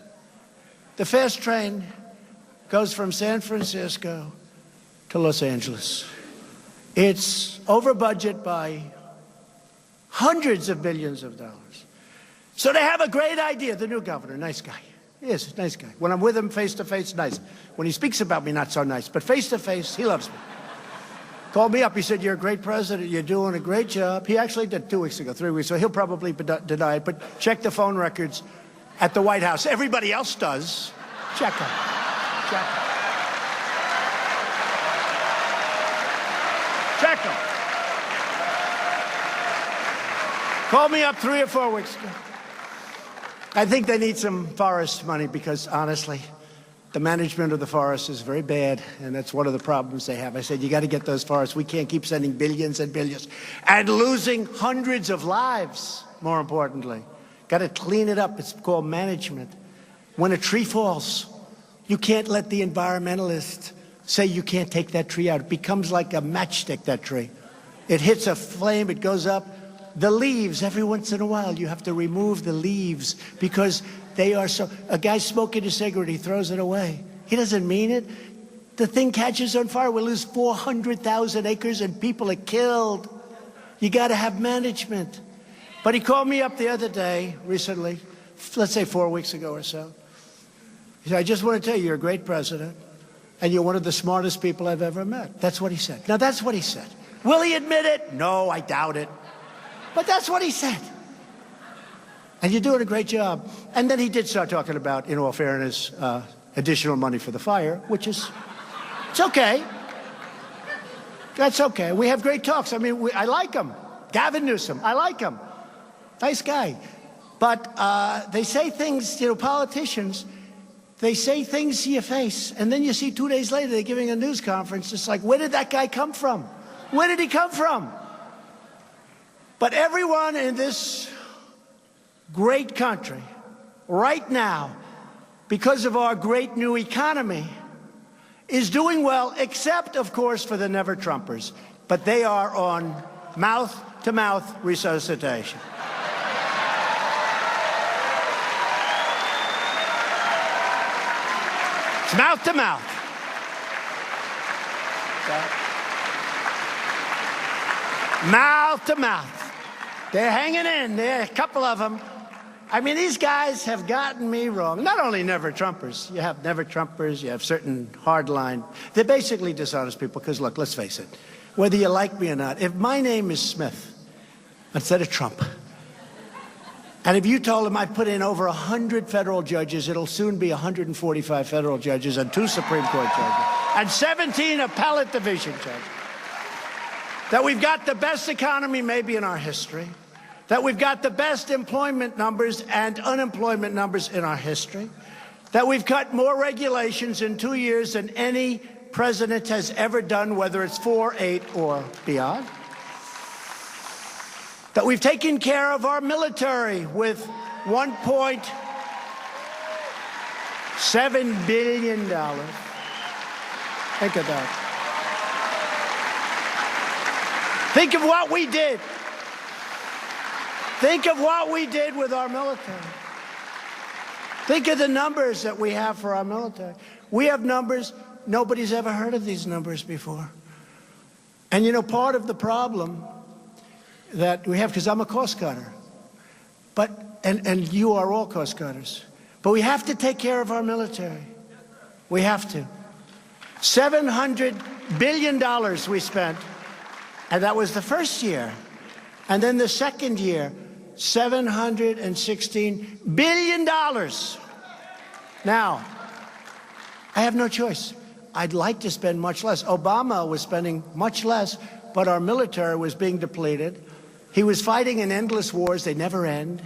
The fast train goes from San Francisco to Los Angeles. It's over budget by hundreds of billions of dollars. So they have a great idea. The new governor, nice guy. He is a nice guy. When I'm with him face to face, nice. When he speaks about me, not so nice. But face to face, he loves me. Called me up. He said, "You're a great president. You're doing a great job." He actually did 2 weeks ago, 3 weeks ago. He'll probably deny it, but check the phone records at the White House. Everybody else does. Check them. Check them. Check them. Called me up 3 or 4 weeks ago. I think they need some forest money because, honestly, the management of the forest is very bad, and that's one of the problems they have. I said, you got to get those forests. We can't keep sending billions and billions and losing hundreds of lives, more importantly. Got to clean it up. It's called management. When a tree falls, you can't let the environmentalist say you can't take that tree out. It becomes like a matchstick, that tree. It hits a flame, it goes up. The leaves, every once in a while, you have to remove the leaves because they are so... A guy smoking a cigarette, he throws it away. He doesn't mean it. The thing catches on fire. We'll lose 400,000 acres and people are killed. You got to have management. But he called me up the other day, recently, let's say 4 weeks ago or so. He said, "I just want to tell you, you're a great president, and you're one of the smartest people I've ever met." That's what he said. Now, that's what he said. Will he admit it? No, I doubt it. But that's what he said. And you're doing a great job. And then he did start talking about, in all fairness, additional money for the fire, which is, it's okay. That's okay. We have great talks. I mean, I like him. Gavin Newsom, I like him. Nice guy. But they say things, you know, politicians, they say things to your face, and then you see 2 days later they're giving a news conference. It's like, where did that guy come from? Where did he come from? But everyone in this great country, right now, because of our great new economy, is doing well, except, of course, for the never-Trumpers. But they are on mouth-to-mouth resuscitation. It's mouth-to-mouth. Mouth-to-mouth. They're hanging in there, a couple of them. I mean, these guys have gotten me wrong. Not only never-Trumpers. You have never-Trumpers, you have certain hardline. They're basically dishonest people because, look, let's face it. Whether you like me or not, if my name is Smith instead of Trump, and if you told him I put in over 100 federal judges, it'll soon be 145 federal judges and 2 Supreme Court judges and 17 appellate division judges. That we've got the best economy maybe in our history. That we've got the best employment numbers and unemployment numbers in our history. That we've cut more regulations in 2 years than any president has ever done, whether it's 4, 8, or beyond. That we've taken care of our military with $1.7 billion. Think of that. Think of what we did. Think of what we did with our military. Think of the numbers that we have for our military. We have numbers, nobody's ever heard of these numbers before. And you know, part of the problem that we have, because I'm a Coast Guarder, and you are all Coast Guarders, but we have to take care of our military. We have to. $700 billion we spent, and that was the first year. And then the second year, $716 billion. Now, I have no choice. I'd like to spend much less. Obama was spending much less, but our military was being depleted. He was fighting in endless wars. They never end.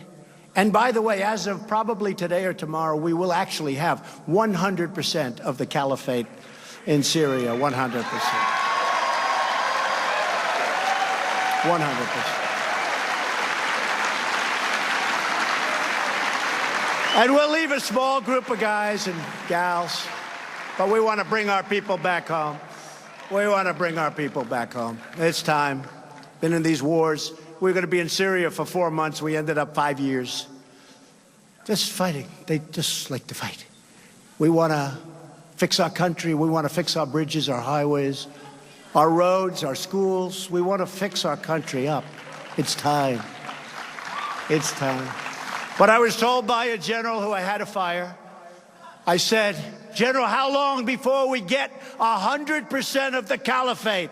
And by the way, as of probably today or tomorrow, we will actually have 100% of the caliphate in Syria, 100%. 100%. And we'll leave a small group of guys and gals, but we want to bring our people back home. We want to bring our people back home. It's time. Been in these wars. We were going to be in Syria for 4 months. We ended up 5 years. Just fighting. They just like to fight. We want to fix our country. We want to fix our bridges, our highways, our roads, our schools. We want to fix our country up. It's time. It's time. But I was told by a general who I had to fire, I said, General, how long before we get 100% of the caliphate?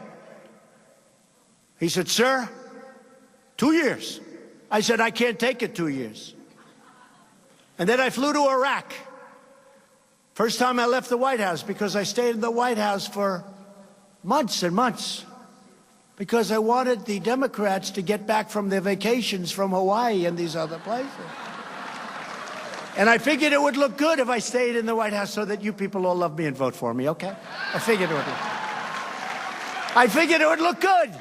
He said, sir, 2 years. I said, I can't take it 2 years. And then I flew to Iraq. First time I left the White House, because I stayed in the White House for months and months, because I wanted the Democrats to get back from their vacations from Hawaii and these other places. And I figured it would look good if I stayed in the White House so that you people all love me and vote for me, okay? I figured it would look good.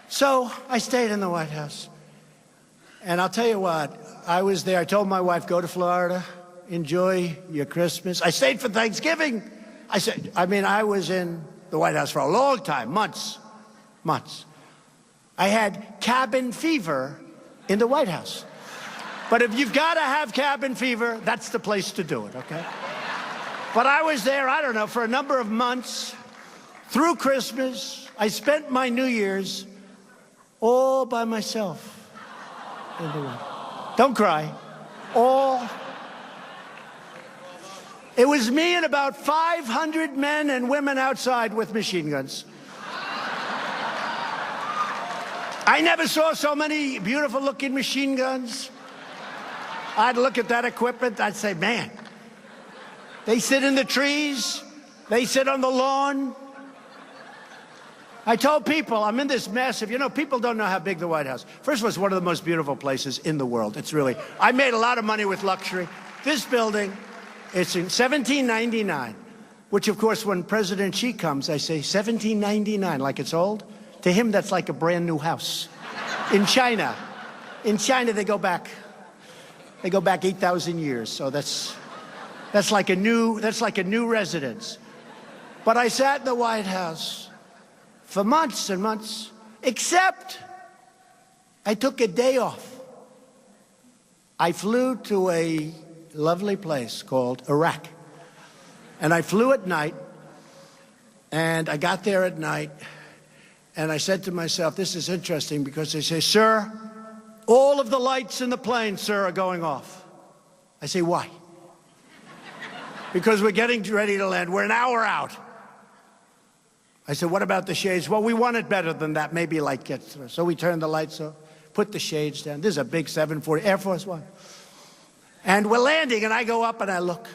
So I stayed in the White House. And I'll tell you what, I was there. I told my wife, go to Florida, enjoy your Christmas. I stayed for Thanksgiving. I was in the White House for a long time, months. I had cabin fever in the White House. But if you've got to have cabin fever, that's the place to do it, okay? But I was there, I don't know, for a number of months, through Christmas. I spent my New Year's all by myself in the room. Don't cry. It was me and about 500 men and women outside with machine guns. I never saw so many beautiful-looking machine guns. I'd look at that equipment, I'd say, man, they sit in the trees, they sit on the lawn. I told people, I'm in this massive, people don't know how big the White House. First of all, it's one of the most beautiful places in the world. It's really, I made a lot of money with luxury. This building, it's in 1799, which of course, when President Xi comes, I say 1799, like it's old. To him, that's like a brand new house. In China, they go back 8,000 years. So that's like a new residence. But I sat in the White House for months and months, except I took a day off. I flew to a lovely place called Iraq. And I flew at night, and I got there at night, and I said to myself, this is interesting, because they say, sir, all of the lights in the plane, sir, are going off. I say, why? Because we're getting ready to land. We're an hour out. I said, what about the shades? Well, we want it better than that, maybe light gets through. So we turned the lights off, put the shades down. This is a big 740 Air Force One. And we're landing, and I go up and I look.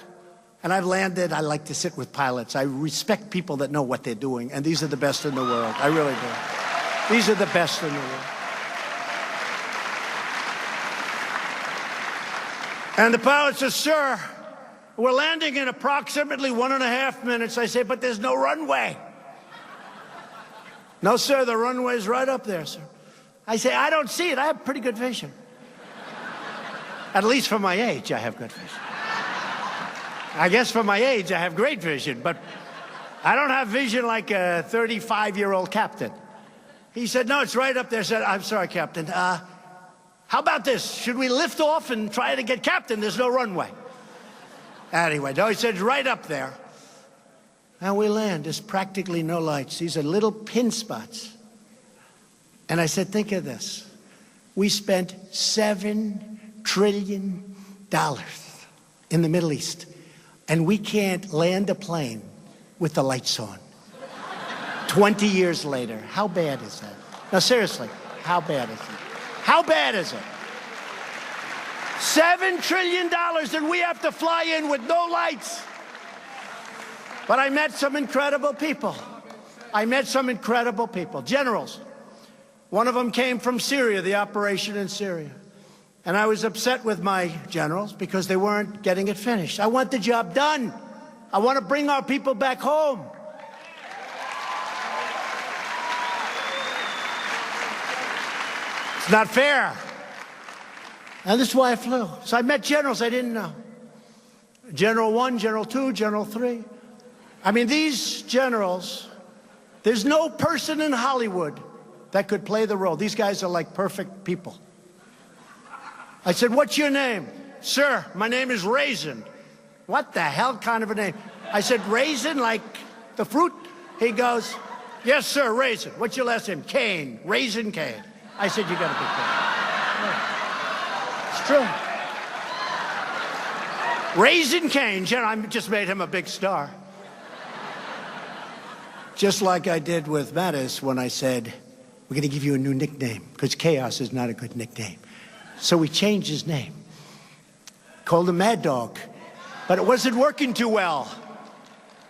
And I've landed. I like to sit with pilots. I respect people that know what they're doing, and these are the best in the world. I really do. These are the best in the world. And the pilot says, sir, we're landing in approximately 1.5 minutes. I say, but there's no runway. No, sir, the runway's right up there, sir. I say, I don't see it. I have pretty good vision. At least for my age, I have good vision. I guess for my age, I have great vision, but I don't have vision like a 35-year-old captain. He said, no, it's right up there. I said, I'm sorry, Captain. How about this? Should we lift off and try to get Captain? There's no runway. Anyway, no, he said, right up there. And we land. There's practically no lights. These are little pin spots. And I said, think of this. We spent $7 trillion in the Middle East, and we can't land a plane with the lights on. 20 years later. How bad is that? No, seriously, how bad is it? How bad is it? $7 trillion, and we have to fly in with no lights. But I met some incredible people. Generals. One of them came from Syria, the operation in Syria. And I was upset with my generals because they weren't getting it finished. I want the job done. I want to bring our people back home. It's not fair. And this is why I flew. So I met generals I didn't know. General 1, General 2, General 3. I mean, these generals, there's no person in Hollywood that could play the role. These guys are like perfect people. I said, what's your name? Sir, my name is Raisin. What the hell kind of a name? I said, Raisin, like the fruit? He goes, yes, sir, Raisin. What's your last name? Kane, Raisin Kane. I said, you gotta be kidding. It's true. Raisin Kane, I just made him a big star. Just like I did with Mattis when I said, we're gonna give you a new nickname, because Chaos is not a good nickname. So we changed his name. Called him Mad Dog. But it wasn't working too well.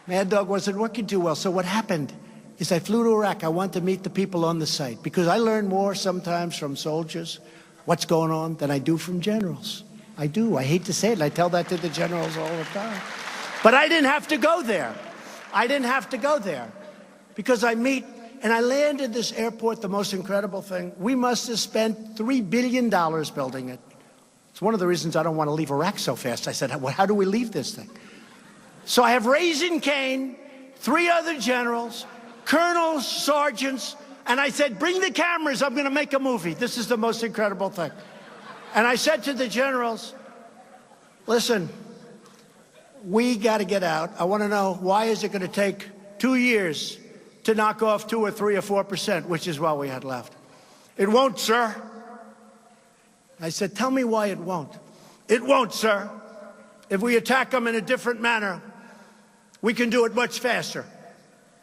Mad Dog wasn't working too well. So what happened is I flew to Iraq. I wanted to meet the people on the site, because I learn more sometimes from soldiers, what's going on, than I do from generals. I do. I hate to say it. I tell that to the generals all the time. But I didn't have to go there. I didn't have to go there, because I meet, and I land at this airport, the most incredible thing. We must have spent $3 billion building it. It's one of the reasons I don't want to leave Iraq so fast. I said, how do we leave this thing? So I have Raisin Kane, 3 other generals, colonels, sergeants, and I said, bring the cameras, I'm going to make a movie. This is the most incredible thing. And I said to the generals, listen, we got to get out. I want to know, why is it going to take 2 years to knock off 2 or 3 or 4%, which is what we had left? It won't, sir. I said, tell me why it won't. It won't, sir. If we attack them in a different manner, we can do it much faster.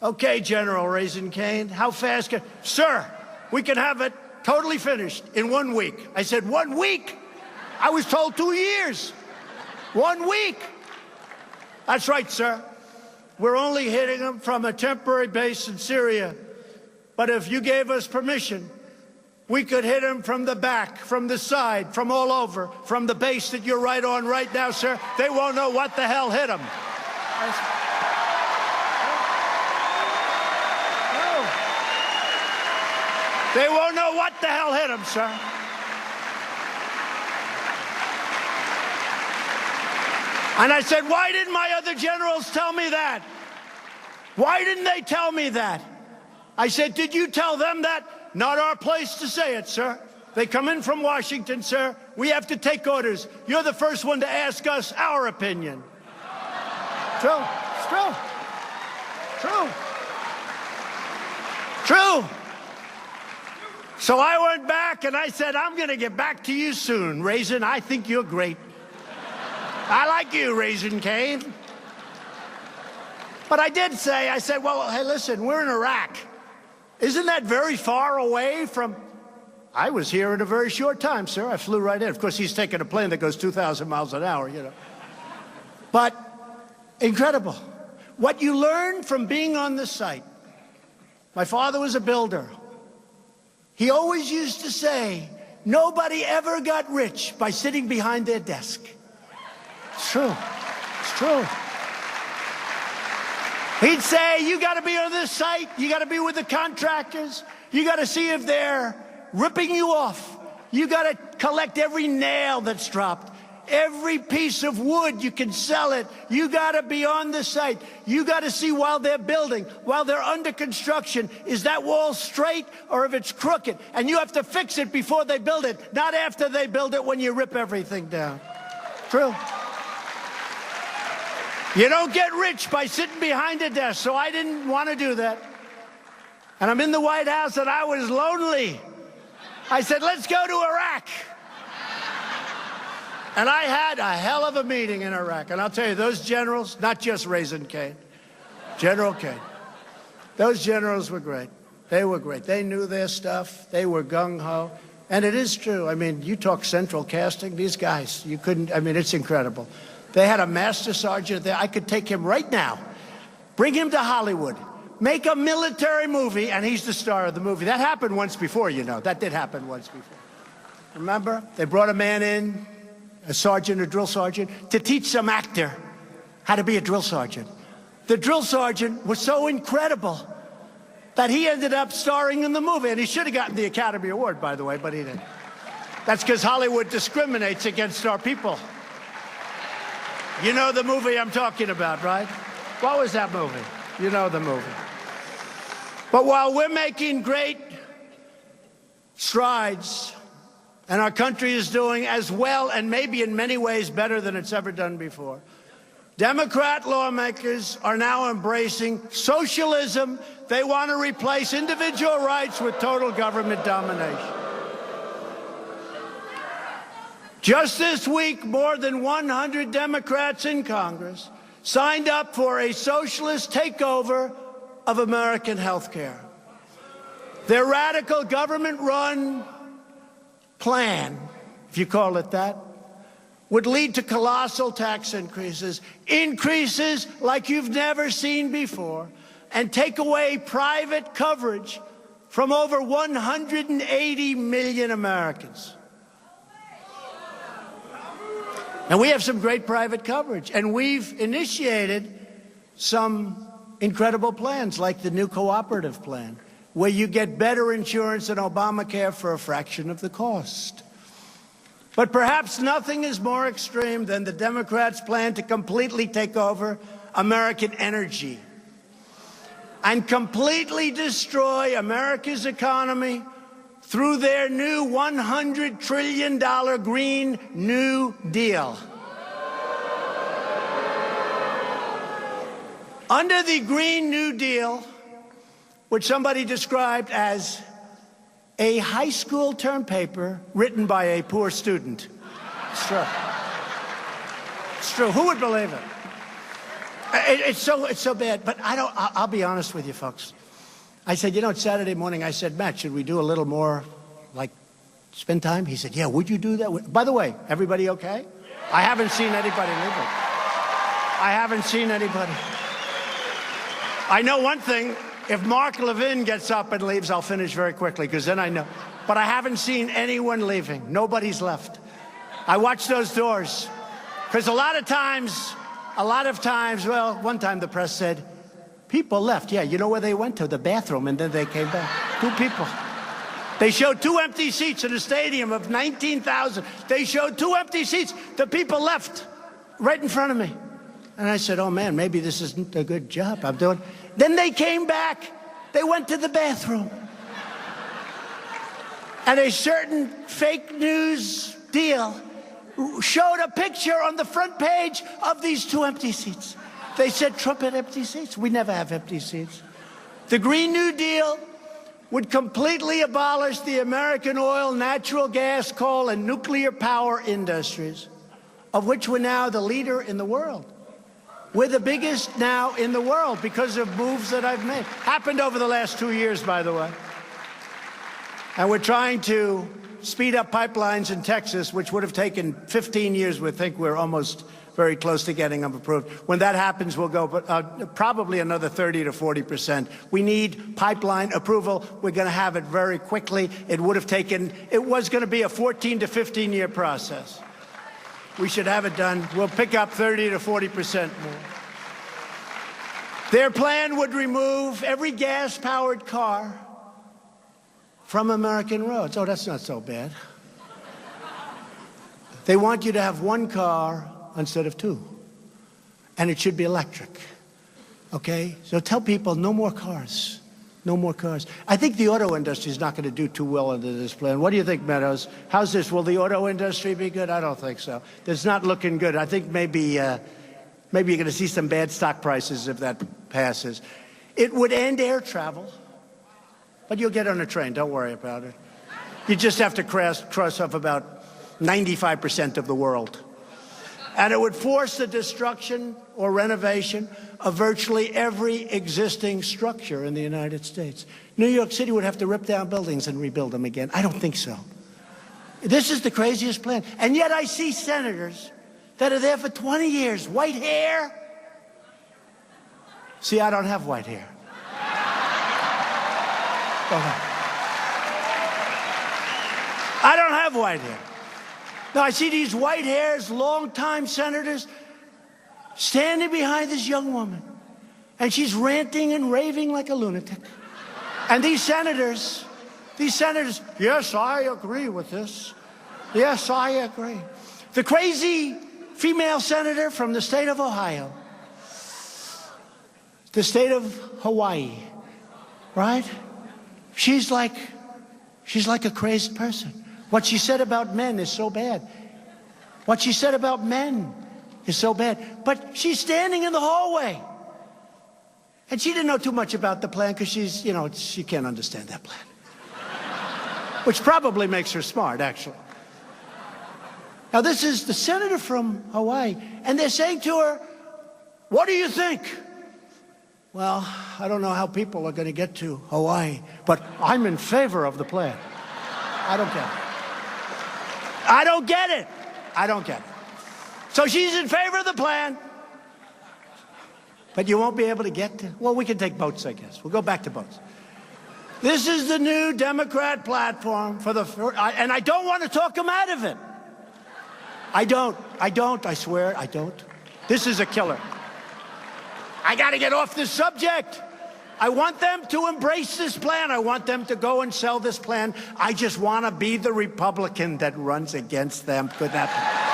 Okay, General Raisin Kane, how fast can... Sir, we can have it totally finished in 1 week. I said, 1 week? I was told 2 years. 1 week. That's right, sir. We're only hitting them from a temporary base in Syria. But if you gave us permission, we could hit them from the back, from the side, from all over, from the base that you're right on right now, sir. They won't know what the hell hit them. They won't know what the hell hit them, sir. And I said, why didn't my other generals tell me that? Why didn't they tell me that? I said, did you tell them that? Not our place to say it, sir. They come in from Washington, sir. We have to take orders. You're the first one to ask us our opinion. True. It's true. True. True. So I went back and I said, I'm going to get back to you soon, Raisin. I think you're great. I like you, Raisin Kane. But I did say, I said, well, hey, listen, we're in Iraq. Isn't that very far away from... I was here in a very short time, sir. I flew right in. Of course, he's taking a plane that goes 2,000 miles an hour, you know. But incredible. What you learn from being on the site. My father was a builder. He always used to say, nobody ever got rich by sitting behind their desk. It's true. It's true. He'd say, you got to be on this site. You got to be with the contractors. You got to see if they're ripping you off. You got to collect every nail that's dropped. Every piece of wood, you can sell it. You got to be on the site. You got to see while they're building, while they're under construction, is that wall straight or if it's crooked? And you have to fix it before they build it, not after they build it when you rip everything down. True. You don't get rich by sitting behind a desk, so I didn't want to do that. And I'm in the White House and I was lonely. I said, let's go to Iraq. And I had a hell of a meeting in Iraq. And I'll tell you, those generals, not just Raisin Kane, General Kane, those generals were great. They were great. They knew their stuff. They were gung-ho. And it is true. I mean, you talk central casting, these guys, you couldn't, I mean, it's incredible. They had a master sergeant there. I could take him right now, bring him to Hollywood, make a military movie, and he's the star of the movie. That happened once before, you know. That did happen once before. Remember? They brought a man in, a sergeant, a drill sergeant, to teach some actor how to be a drill sergeant. The drill sergeant was so incredible that he ended up starring in the movie. And he should have gotten the Academy Award, by the way, but he didn't. That's because Hollywood discriminates against our people. You know the movie I'm talking about, right? What was that movie? You know the movie. But while we're making great strides, and our country is doing as well and maybe in many ways better than it's ever done before, Democrat lawmakers are now embracing socialism. They want to replace individual rights with total government domination. Just this week, more than 100 Democrats in Congress signed up for a socialist takeover of American health care. Their radical government-run plan, if you call it that, would lead to colossal tax increases like you've never seen before, and take away private coverage from over 180 million Americans. And we have some great private coverage, and we've initiated some incredible plans like the new cooperative plan, where you get better insurance than Obamacare for a fraction of the cost. But perhaps nothing is more extreme than the Democrats' plan to completely take over American energy and completely destroy America's economy through their new $100 trillion Green New Deal. Under the Green New Deal, which somebody described as a high school term paper written by a poor student. It's true. It's true. Who would believe it? It's so bad. But I'll be honest with you, folks. I said, it's Saturday morning. I said, Matt, should we do a little more, spend time? He said, yeah, would you do that? By the way, everybody okay? I haven't seen anybody leaving. I haven't seen anybody. I know one thing. If Mark Levin gets up and leaves, I'll finish very quickly, because then I know. But I haven't seen anyone leaving. Nobody's left. I watch those doors. Because a lot of times, well, one time the press said, people left. Yeah, you know where they went to? The bathroom, and then they came back. 2 people. They showed 2 empty seats in a stadium of 19,000. They showed 2 empty seats. The people left right in front of me. And I said, oh, man, maybe this isn't a good job I'm doing. Then they came back. They went to the bathroom. And a certain fake news deal showed a picture on the front page of these 2 empty seats. They said, Trump had empty seats. We never have empty seats. The Green New Deal would completely abolish the American oil, natural gas, coal, and nuclear power industries, of which we're now the leader in the world. We're the biggest now in the world because of moves that I've made. Happened over the last 2 years, by the way. And we're trying to speed up pipelines in Texas, which would have taken 15 years. We think we're almost very close to getting them approved. When that happens, we'll go probably another 30 to 40%. We need pipeline approval. We're going to have it very quickly. It was going to be a 14 to 15-year process. We should have it done. We'll pick up 30 to 40% more. Their plan would remove every gas-powered car from American roads. Oh, that's not so bad. They want you to have 1 car instead of 2. And it should be electric. Okay? So tell people no more cars. No more cars. I think the auto industry is not going to do too well under this plan. What do you think, Meadows? How's this? Will the auto industry be good? I don't think so. It's not looking good. I think maybe you're going to see some bad stock prices if that passes. It would end air travel, but you'll get on a train. Don't worry about it. You just have to cross off about 95% of the world. And it would force the destruction or renovation of virtually every existing structure in the United States. New York City would have to rip down buildings and rebuild them again. I don't think so. This is the craziest plan. And yet I see senators that are there for 20 years. White hair. See, I don't have white hair. I don't have white hair. Now, I see these white hairs, long-time senators, standing behind this young woman. And she's ranting and raving like a lunatic. And these senators, yes, I agree with this. Yes, I agree. The crazy female senator from the state of Ohio, the state of Hawaii, right? She's like a crazed person. What she said about men is so bad. What she said about men is so bad. But she's standing in the hallway. And she didn't know too much about the plan because she's, you know, she can't understand that plan. Which probably makes her smart, actually. Now, this is the senator from Hawaii, and they're saying to her, what do you think? Well, I don't know how people are going to get to Hawaii, but I'm in favor of the plan. I don't get it. I don't get it. I don't get it. So she's in favor of the plan, but you won't be able to get to, well, we can take boats, I guess. We'll go back to boats. This is the new Democrat platform for the, and I don't want to talk them out of it. I swear, I don't. This is a killer. I got to get off this subject. I want them to embrace this plan. I want them to go and sell this plan. I just want to be the Republican that runs against them. Could that be?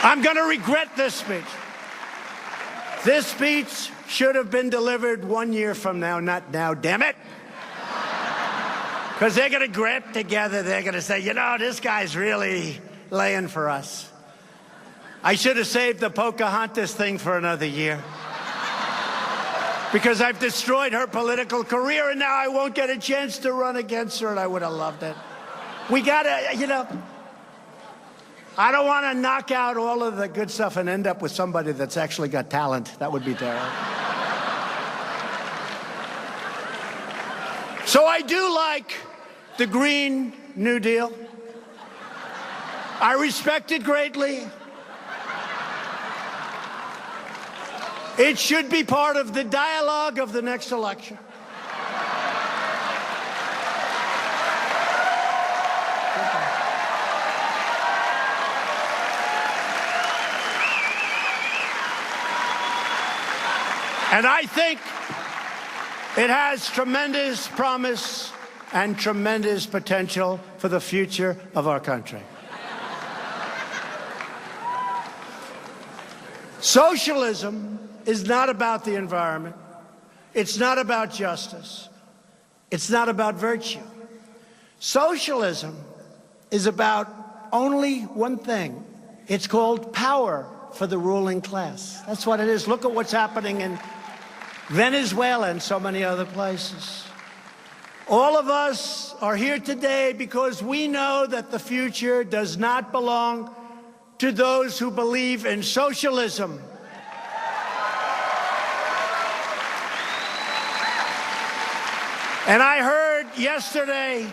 I'm going to regret this speech. This speech should have been delivered 1 year from now, not now, damn it. Because they're going to grip together. They're going to say, you know, this guy's really laying for us. I should have saved the Pocahontas thing for another year. Because I've destroyed her political career, and now I won't get a chance to run against her, and I would have loved it. We got to, you know, I don't want to knock out all of the good stuff and end up with somebody that's actually got talent. That would be terrible. So I do like the Green New Deal. I respect it greatly. It should be part of the dialogue of the next election. And I think it has tremendous promise and tremendous potential for the future of our country. Socialism is not about the environment. It's not about justice. It's not about virtue. Socialism is about only one thing. It's called power for the ruling class. That's what it is. Look at what's happening in Venezuela and so many other places. All of us are here today because we know that the future does not belong to those who believe in socialism. And I heard yesterday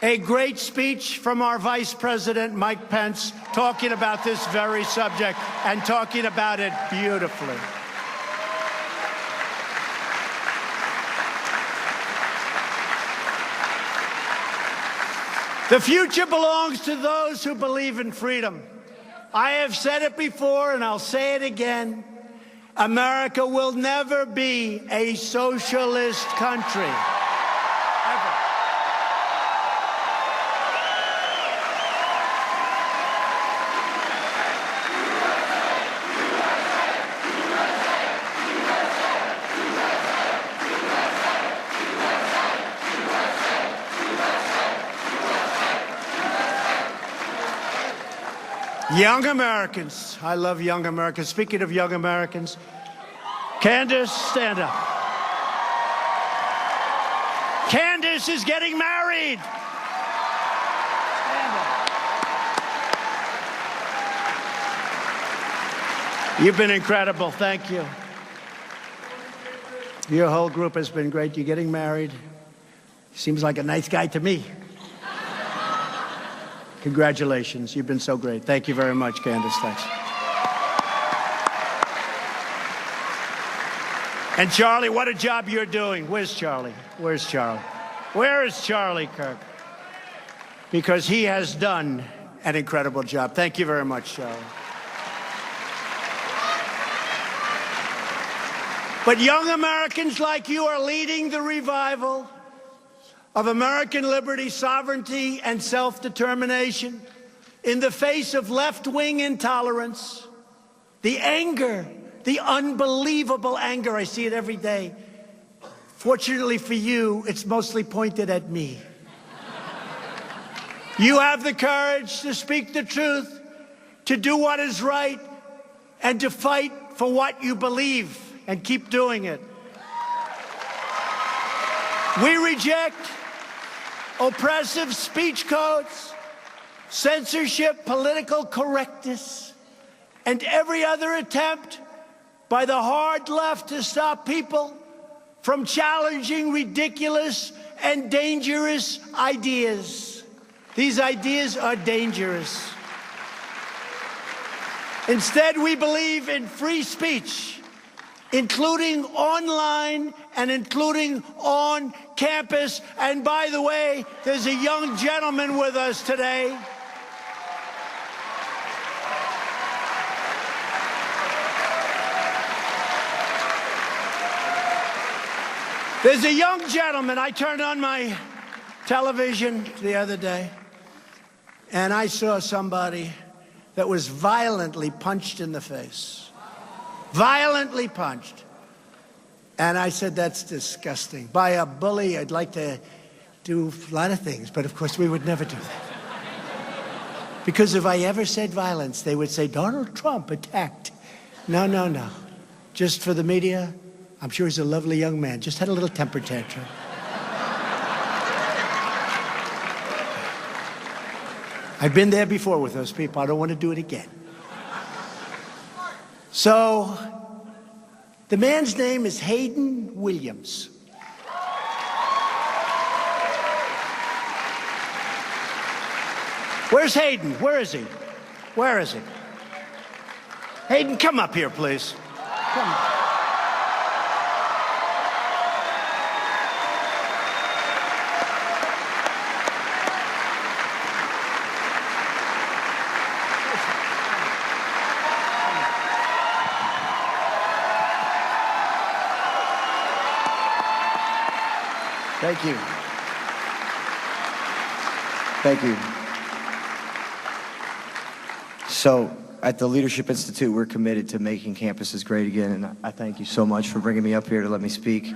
a great speech from our Vice President, Mike Pence, talking about this very subject and talking about it beautifully. The future belongs to those who believe in freedom. I have said it before, and I'll say it again. America will never be a socialist country. Ever. Young Americans. I love young Americans. Speaking of young Americans, Candace, stand up. Candace is getting married. Stand up. You've been incredible. Thank you. Your whole group has been great. You're getting married. Seems like a nice guy to me. Congratulations. You've been so great. Thank you very much, Candace. Thanks. And Charlie, what a job you're doing. Where's Charlie? Where's Charlie? Where is Charlie Kirk? Because he has done an incredible job. Thank you very much, Charlie. But young Americans like you are leading the revival of American liberty, sovereignty, and self-determination in the face of left-wing intolerance. The anger, the unbelievable anger, I see it every day. Fortunately for you, it's mostly pointed at me. You have the courage to speak the truth, to do what is right, and to fight for what you believe, and keep doing it. We reject oppressive speech codes, censorship, political correctness, and every other attempt by the hard left to stop people from challenging ridiculous and dangerous ideas. These ideas are dangerous. Instead, we believe in free speech, including online and including on campus. And by the way, there's a young gentleman with us today. There's a young gentleman. I turned on my television the other day, and I saw somebody that was violently punched in the face. Violently punched. And I said, that's disgusting. By a bully, I'd like to do a lot of things, but of course we would never do that. Because if I ever said violence, they would say, Donald Trump attacked. No, no, no. Just for the media, I'm sure he's a lovely young man. Just had a little temper tantrum. I've been there before with those people. I don't want to do it again. So, the man's name is Hayden Williams. Where's Hayden? Where is he? Where is he? Hayden, come up here, please. Come. Thank you. Thank you. So, at the Leadership Institute, we're committed to making campuses great again, and I thank you so much for bringing me up here to let me speak.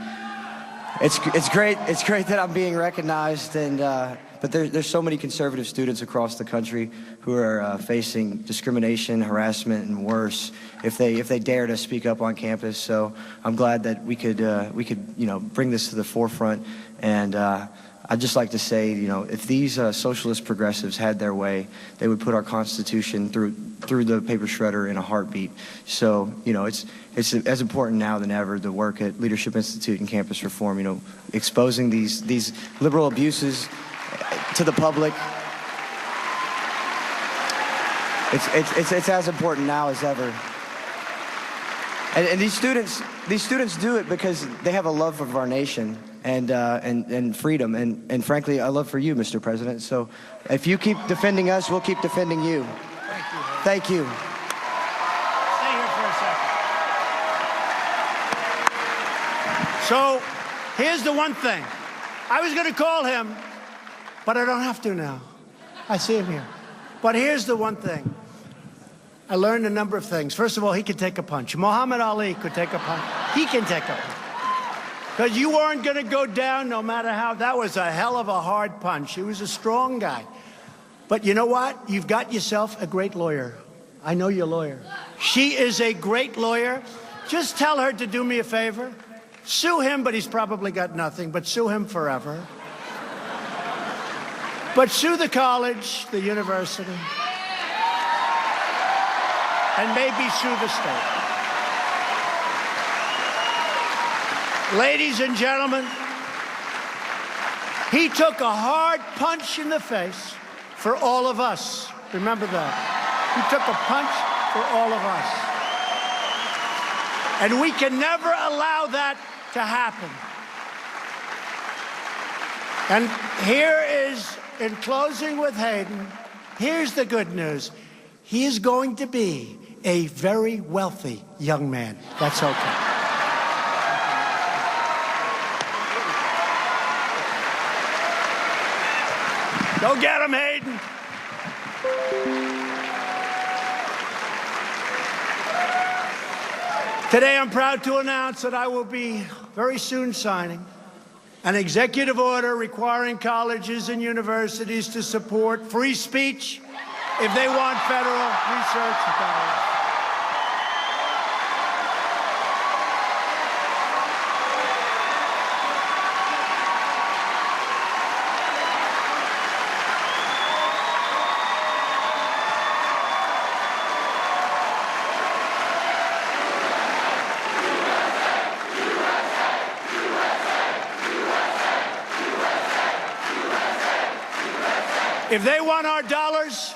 It's great that I'm being recognized, and but there's so many conservative students across the country who are facing discrimination, harassment, and worse if they dare to speak up on campus. So I'm glad that we could bring this to the forefront. And I'd just like to say, if these socialist progressives had their way, they would put our Constitution through the paper shredder in a heartbeat. So, it's as important now than ever, the work at Leadership Institute and campus reform, exposing these liberal abuses to the public. It's as important now as ever. And these students do it because they have a love of our nation and freedom, and frankly, a love for you, Mr. President. So if you keep defending us, we'll keep defending you. Thank you. Stay here for a second. So here's the one thing. I was going to call him, but I don't have to now. I see him here. But here's the one thing. I learned a number of things. First of all, he could take a punch. Muhammad Ali could take a punch. He can take a punch. Because you weren't going to go down no matter how. That was a hell of a hard punch. He was a strong guy. But you know what? You've got yourself a great lawyer. I know your lawyer. She is a great lawyer. Just tell her to do me a favor. Sue him, but he's probably got nothing. But sue him forever. But sue the college, the university. And maybe sue the state. Ladies and gentlemen, he took a hard punch in the face for all of us. Remember that. He took a punch for all of us. And we can never allow that to happen. And here is, in closing with Hayden, here's the good news. He is going to be a very wealthy young man. That's okay. Go get him, Hayden. Today, I'm proud to announce that I will be very soon signing an executive order requiring colleges and universities to support free speech if they want federal research dollars. If they want our dollars,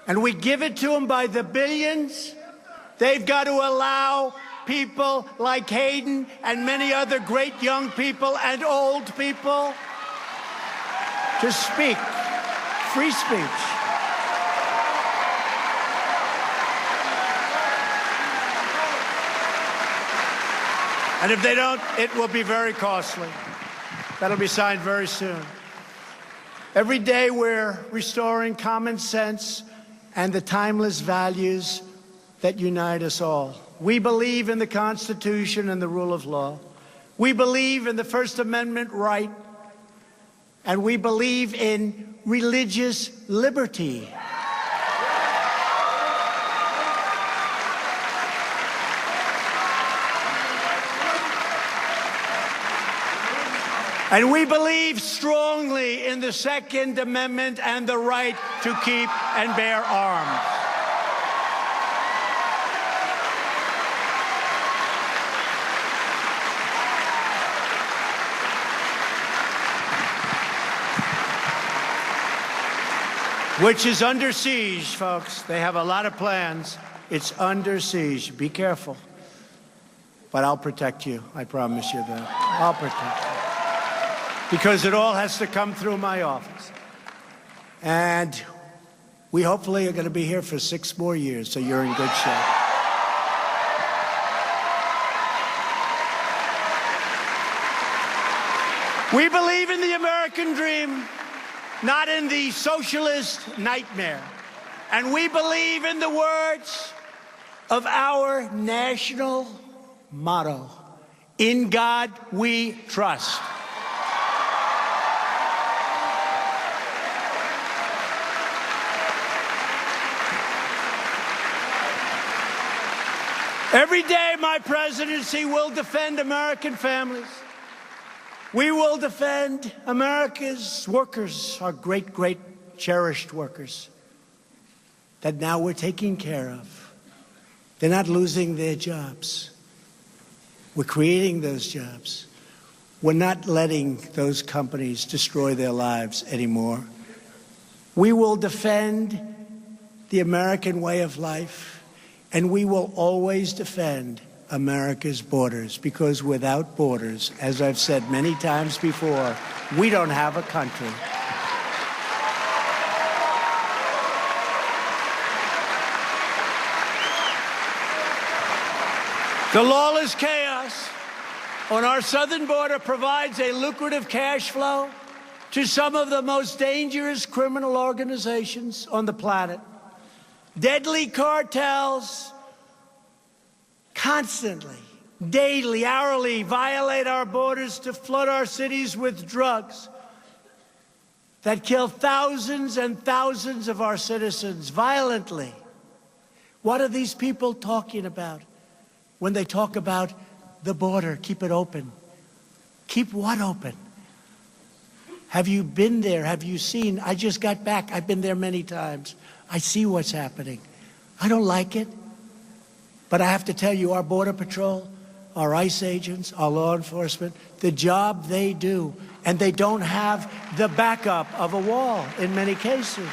and we give it to them by the billions, they've got to allow people like Hayden and many other great young people and old people to speak. Free speech. And if they don't, it will be very costly. That'll be signed very soon. Every day we're restoring common sense and the timeless values that unite us all. We believe in the Constitution and the rule of law. We believe in the First Amendment right. And we believe in religious liberty. And we believe strongly in the Second Amendment and the right to keep and bear arms. Which is under siege, folks. They have a lot of plans. It's under siege. Be careful. But I'll protect you. I promise you that. I'll protect you. Because it all has to come through my office. And we hopefully are going to be here for 6 more years, so you're in good shape. We believe in the American dream, not in the socialist nightmare. And we believe in the words of our national motto, "In God we trust." Every day, my presidency will defend American families. We will defend America's workers, our great, great cherished workers that now we're taking care of. They're not losing their jobs. We're creating those jobs. We're not letting those companies destroy their lives anymore. We will defend the American way of life. And we will always defend America's borders, because without borders, as I've said many times before, we don't have a country. The lawless chaos on our southern border provides a lucrative cash flow to some of the most dangerous criminal organizations on the planet. Deadly cartels constantly, daily, hourly violate our borders to flood our cities with drugs that kill thousands and thousands of our citizens violently. What are these people talking about when they talk about the border? Keep it open. Keep what open? Have you been there? Have you seen? I just got back. I've been there many times. I see what's happening. I don't like it. But I have to tell you, our Border Patrol, our ICE agents, our law enforcement, the job they do, and they don't have the backup of a wall in many cases.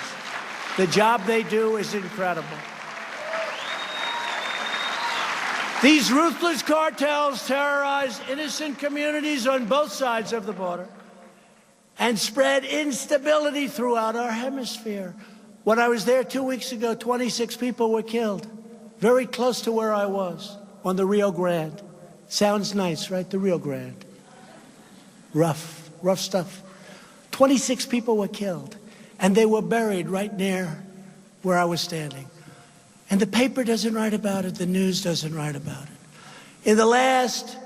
The job they do is incredible. These ruthless cartels terrorize innocent communities on both sides of the border and spread instability throughout our hemisphere. When I was there 2 weeks ago, 26 people were killed, very close to where I was, on the Rio Grande. Sounds nice, right? The Rio Grande. Rough stuff. 26 people were killed, and they were buried right near where I was standing. And the paper doesn't write about it, the news doesn't write about it. In the last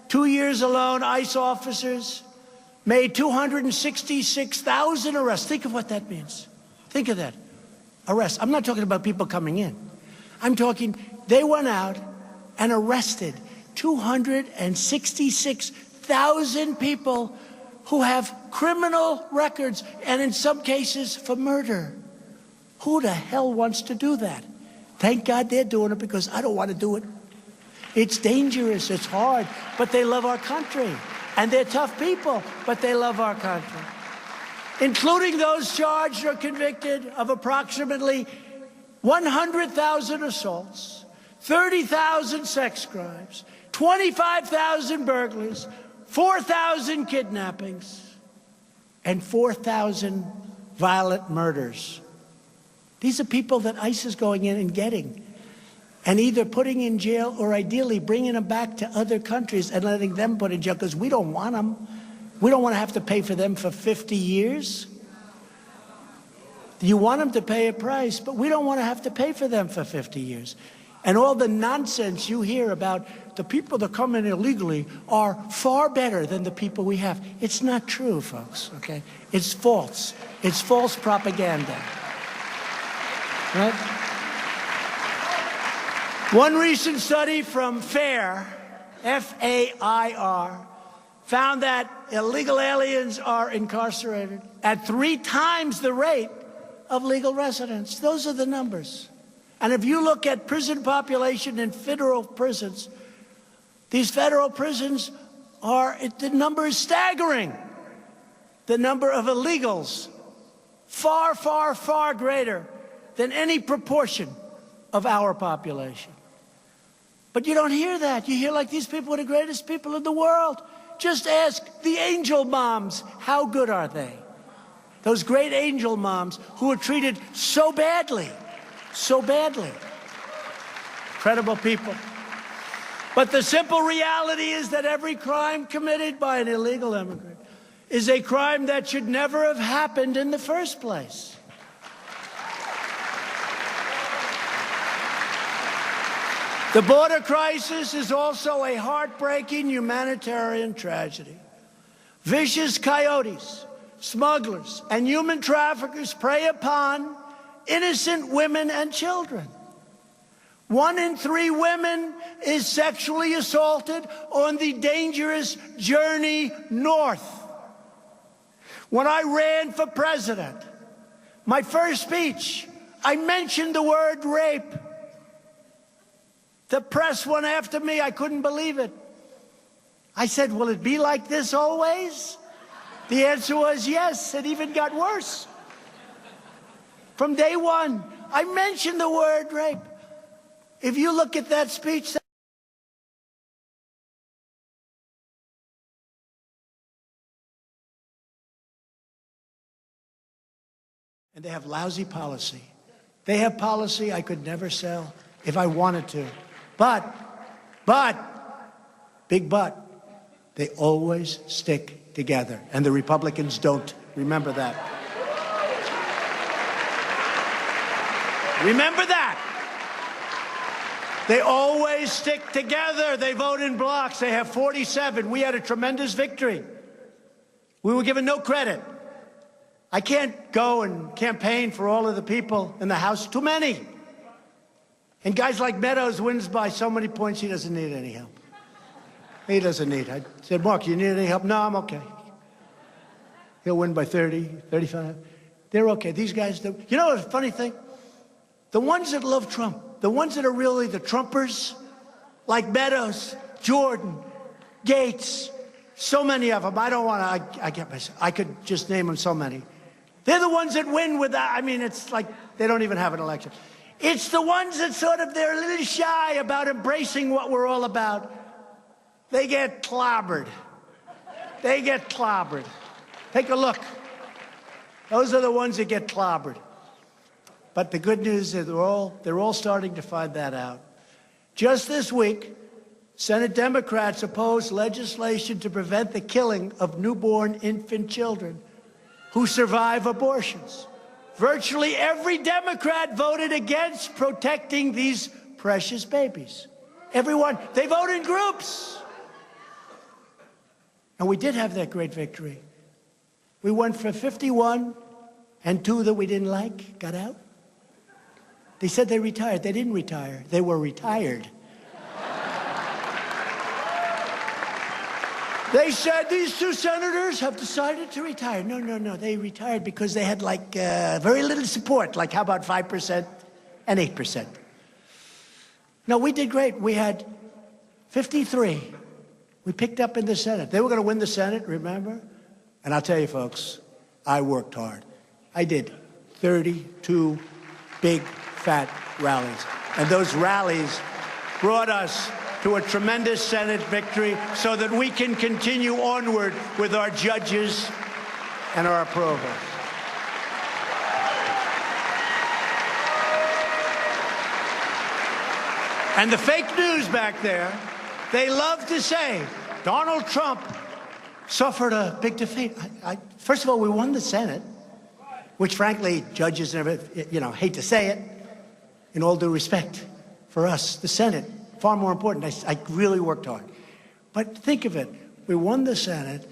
2 years alone, ICE officers made 266,000 arrests. Think of what that means. Think of that. Arrests. I'm not talking about people coming in. I'm talking, they went out and arrested 266,000 people who have criminal records, and in some cases for murder. Who the hell wants to do that? Thank God they're doing it, because I don't want to do it. It's dangerous, it's hard, but they love our country. And they're tough people, but they love our country. Including those charged or convicted of approximately 100,000 assaults, 30,000 sex crimes, 25,000 burglaries, 4,000 kidnappings, and 4,000 violent murders. These are people that ICE is going in and getting, and either putting in jail or ideally bringing them back to other countries and letting them put in jail, because we don't want them. We don't want to have to pay for them for 50 years. You want them to pay a price, but we don't want to have to pay for them for 50 years. And all the nonsense you hear about the people that come in illegally are far better than the people we have. It's not true, folks, okay? It's false. It's false propaganda. Right? One recent study from FAIR, F-A-I-R, found that illegal aliens are incarcerated at 3 times the rate of legal residents. Those are the numbers. And if you look at prison population in federal prisons, these federal prisons the number is staggering. The number of illegals, far, far, far greater than any proportion of our population. But you don't hear that. You hear like these people are the greatest people in the world. Just ask the angel moms, how good are they? Those great angel moms who are treated so badly. So badly. Incredible people. But the simple reality is that every crime committed by an illegal immigrant is a crime that should never have happened in the first place. The border crisis is also a heartbreaking humanitarian tragedy. Vicious coyotes, smugglers, and human traffickers prey upon innocent women and children. 1 in 3 women is sexually assaulted on the dangerous journey north. When I ran for president, my first speech, I mentioned the word rape. The press went after me. I couldn't believe it. I said, will it be like this always? The answer was yes. It even got worse. From day one, I mentioned the word rape. If you look at that speech, and they have lousy policy. They have policy I could never sell if I wanted to. But, big but, they always stick together. And the Republicans don't. Remember that. Remember that. They always stick together. They vote in blocks. They have 47. We had a tremendous victory. We were given no credit. I can't go and campaign for all of the people in the House. Too many. And guys like Meadows wins by so many points, he doesn't need any help. He doesn't need. I said, Mark, you need any help? No, I'm okay. He'll win by 30, 35. They're okay. These guys, you know the funny thing? The ones that love Trump, the ones that are really the Trumpers, like Meadows, Jordan, Gates, so many of them. I don't want to, I get myself, I could just name them so many. They're the ones that win without, I mean, it's like they don't even have an election. It's the ones that they're a little shy about embracing what we're all about. They get clobbered. They get clobbered. Take a look. Those are the ones that get clobbered. But the good news is they're all starting to find that out. Just this week, Senate Democrats opposed legislation to prevent the killing of newborn infant children who survive abortions. Virtually every Democrat voted against protecting these precious babies. Everyone. They voted in groups. And we did have that great victory. We went for 51, and 2 that we didn't like got out. They said they retired. They didn't retire. They were retired. They said these 2 senators have decided to retire. No, no, no. They retired because they had very little support. Like, how about 5% and 8%? No, we did great. We had 53. We picked up in the Senate. They were going to win the Senate, remember? And I'll tell you, folks, I worked hard. I did 32 big, fat rallies. And those rallies brought us to a tremendous Senate victory so that we can continue onward with our judges and our approvals. And the fake news back there, they love to say Donald Trump suffered a big defeat. First of all, we won the Senate, which frankly, judges never, hate to say it, in all due respect. For us, the Senate, far more important. I really worked hard. But think of it. We won the Senate,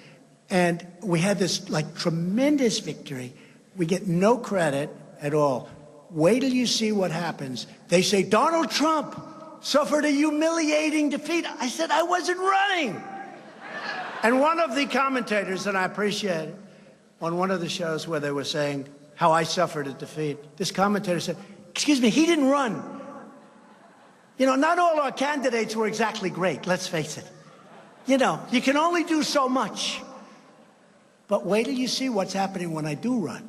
and we had this tremendous victory. We get no credit at all. Wait till you see what happens. They say Donald Trump suffered a humiliating defeat. I said I wasn't running. And one of the commentators, and I appreciate it, on one of the shows where they were saying how I suffered a defeat, this commentator said, excuse me, he didn't run. Not all our candidates were exactly great, let's face it. You can only do so much. But wait till you see what's happening when I do run.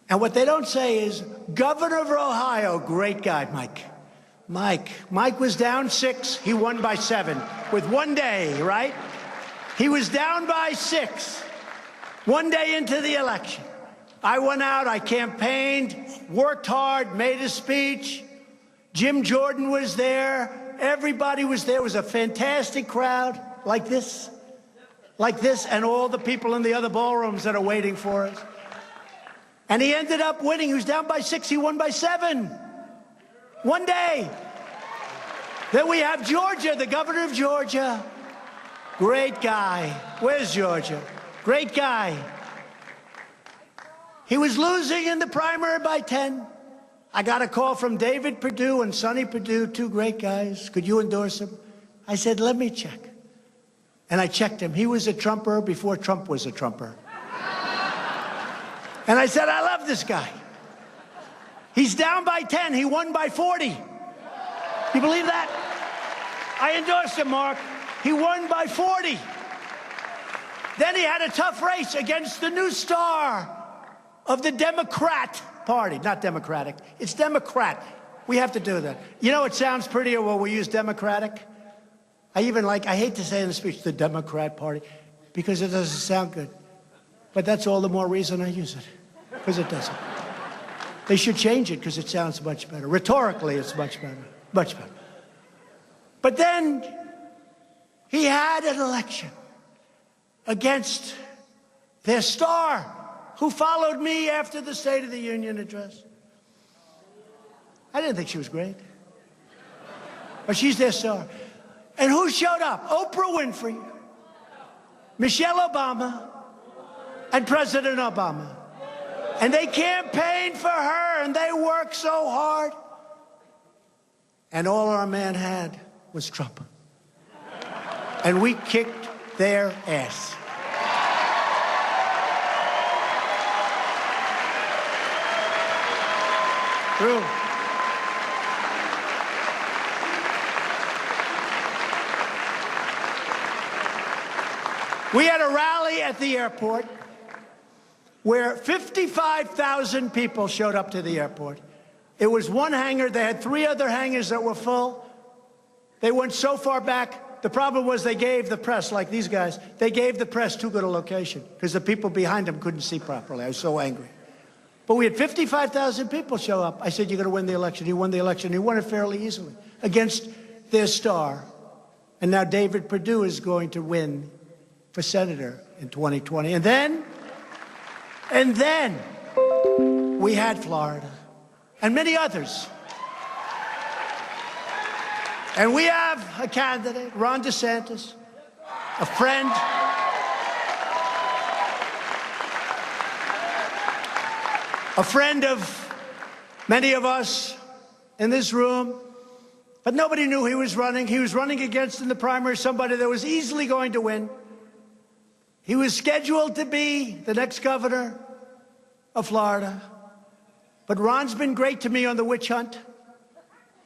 And what they don't say is, Governor of Ohio, great guy, Mike was down 6, he won by 7, with 1 day, right? He was down by 6, 1 day into the election. I went out, I campaigned, worked hard, made a speech. Jim Jordan was there. Everybody was there. It was a fantastic crowd, like this, and all the people in the other ballrooms that are waiting for us. And he ended up winning. He was down by 6. He won by 7. 1 day. Then we have Georgia, the governor of Georgia. Great guy. Where's Georgia? Great guy. He was losing in the primary by 10. I got a call from David Perdue and Sonny Perdue, 2 great guys. Could you endorse him? I said, let me check. And I checked him. He was a Trumper before Trump was a Trumper. And I said, I love this guy. He's down by 10. He won by 40. You believe that? I endorsed him, Mark. He won by 40. Then he had a tough race against the new star of the Democrat Party. Not Democratic. It's Democrat. We have to do that. It sounds prettier when we use Democratic. I hate to say in the speech, the Democrat Party, because it doesn't sound good. But that's all the more reason I use it, because it doesn't. They should change it because it sounds much better. Rhetorically, it's much better. Much better. But then he had an election against their star, who followed me after the State of the Union address. I didn't think she was great. But she's their star. And who showed up? Oprah Winfrey, Michelle Obama, and President Obama. And they campaigned for her, and they worked so hard. And all our man had was Trump. And we kicked their ass. True. We had a rally at the airport where 55,000 people showed up to the airport. It was one hangar. They had 3 other hangars that were full. They went so far back. The problem was they gave the press, like these guys, they gave the press too good a location because the people behind them couldn't see properly. I was so angry. But we had 55,000 people show up. I said, you're going to win the election. He won the election. He won it fairly easily against their star. And now David Perdue is going to win for senator in 2020. And then we had Florida and many others. And we have a candidate, Ron DeSantis, a friend of many of us in this room, but nobody knew he was running. He was running against in the primary somebody that was easily going to win. He was scheduled to be the next governor of Florida. But Ron's been great to me on the witch hunt.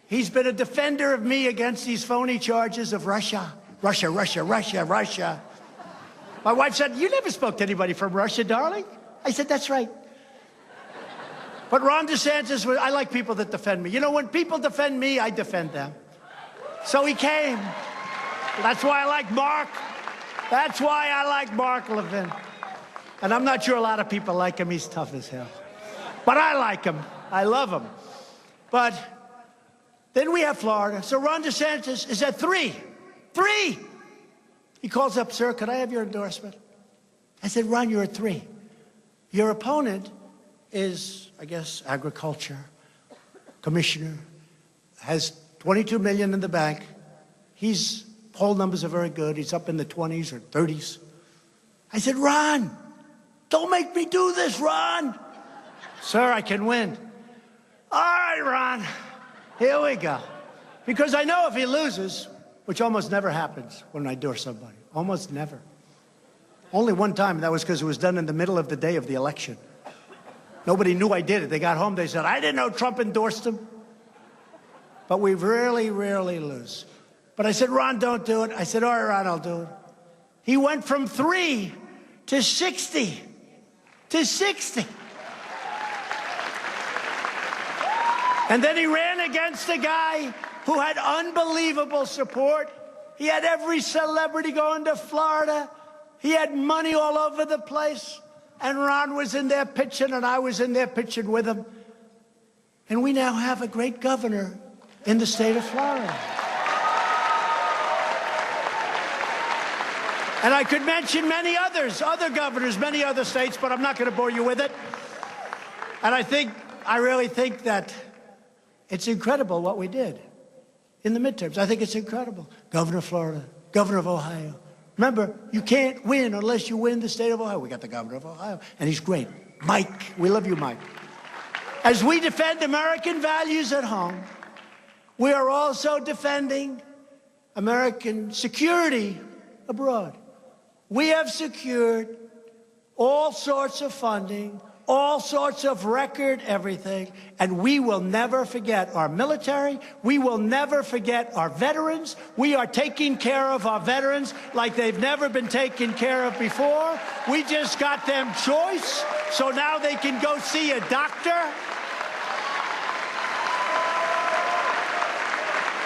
He's been a defender of me against these phony charges of Russia. Russia, Russia, Russia, Russia. My wife said, you never spoke to anybody from Russia, darling. I said, that's right. But Ron DeSantis, I like people that defend me. You know, when people defend me, I defend them. So he came. That's why I like Mark. That's why I like Mark Levin. And I'm not sure a lot of people like him. He's tough as hell. But I like him. I love him. But then we have Florida. So Ron DeSantis is at 3. 3! He calls up, sir, could I have your endorsement? I said, Ron, you're at 3. Your opponent is, I guess, agriculture, commissioner, has $22 million in the bank. His poll numbers are very good. He's up in the 20s or 30s. I said, Ron, don't make me do this, Ron. Sir, I can win. All right, Ron, here we go. Because I know if he loses, which almost never happens when I endorse somebody, almost never. Only one time, and that was because it was done in the middle of the day of the election. Nobody knew I did it. They got home, they said, I didn't know Trump endorsed him. But we rarely, rarely lose. But I said, Ron, don't do it. I said, all right, Ron, I'll do it. He went from 3 to 60. To 60. And then he ran against a guy who had unbelievable support. He had every celebrity going to Florida. He had money all over the place. And Ron was in there pitching, and I was in there pitching with him. And we now have a great governor in the state of Florida. And I could mention many others, other governors, many other states, but I'm not going to bore you with it. And I really think that it's incredible what we did in the midterms. I think it's incredible. Governor of Florida, governor of Ohio. Remember, you can't win unless you win the state of Ohio. We got the governor of Ohio, and he's great. Mike, we love you, Mike. As we defend American values at home, we are also defending American security abroad. We have secured all sorts of funding, all sorts of record everything, and we will never forget our military. We will never forget our veterans. We are taking care of our veterans like they've never been taken care of before. We just got them choice, so now they can go see a doctor.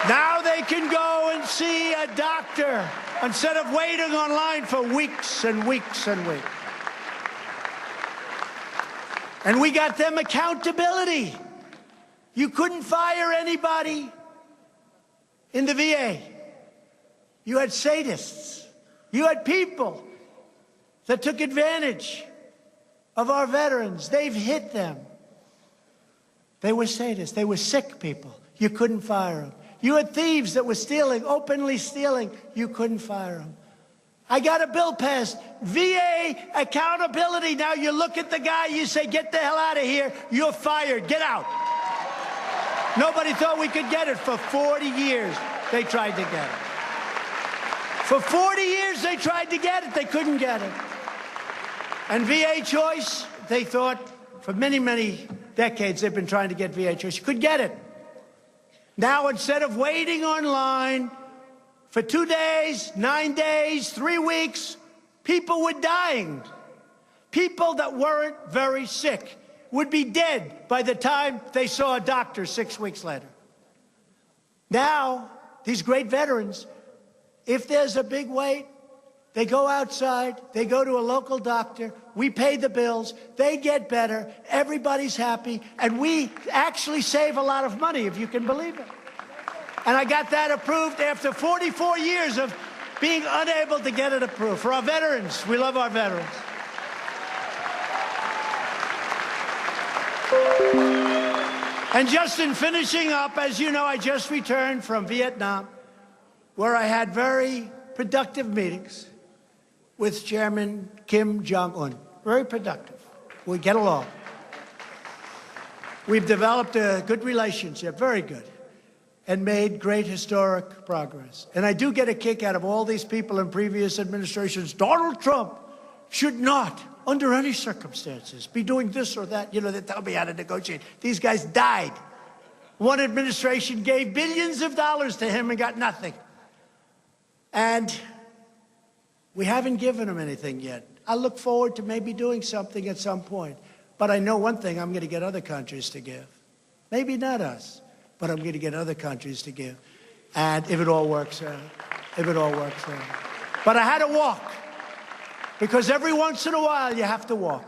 Now they can go and see a doctor instead of waiting online for weeks and weeks and weeks. And we got them accountability. You couldn't fire anybody in the VA. You had sadists. You had people that took advantage of our veterans. They've hit them. They were sadists. They were sick people. You couldn't fire them. You had thieves that were stealing, openly stealing. You couldn't fire them. I got a bill passed, VA accountability. Now you look at the guy, you say, get the hell out of here. You're fired. Get out. Nobody thought we could get it. For 40 years, they tried to get it. For 40 years, they tried to get it. They couldn't get it. And VA choice, they thought for many, many decades, they've been trying to get VA choice. You could get it. Now, instead of waiting online for 2 days, 9 days, 3 weeks, people were dying. People that weren't very sick. would be dead by the time they saw a doctor 6 weeks later. Now, these great veterans, if there's a big wait, they go outside, they go to a local doctor, we pay the bills, they get better, everybody's happy, and we actually save a lot of money, if you can believe it. And I got that approved after 44 years of being unable to get it approved. For our veterans, we love our veterans. And just in finishing up, as you know, I just returned from Vietnam, where I had very productive meetings with Chairman Kim Jong-un. Very productive. We get along. We've developed a good relationship, very good, and made great historic progress. And I do get a kick out of all these people in previous administrations. Donald Trump should not, under any circumstances, be doing this or that. You know, they tell me how to negotiate. These guys died. One administration gave billions of dollars to him and got nothing. And we haven't given him anything yet. I look forward to maybe doing something at some point. But I know one thing, I'm going to get other countries to give. Maybe not us, but I'm going to get other countries to give. And if it all works out, if it all works out. But I had to walk, because every once in a while you have to walk.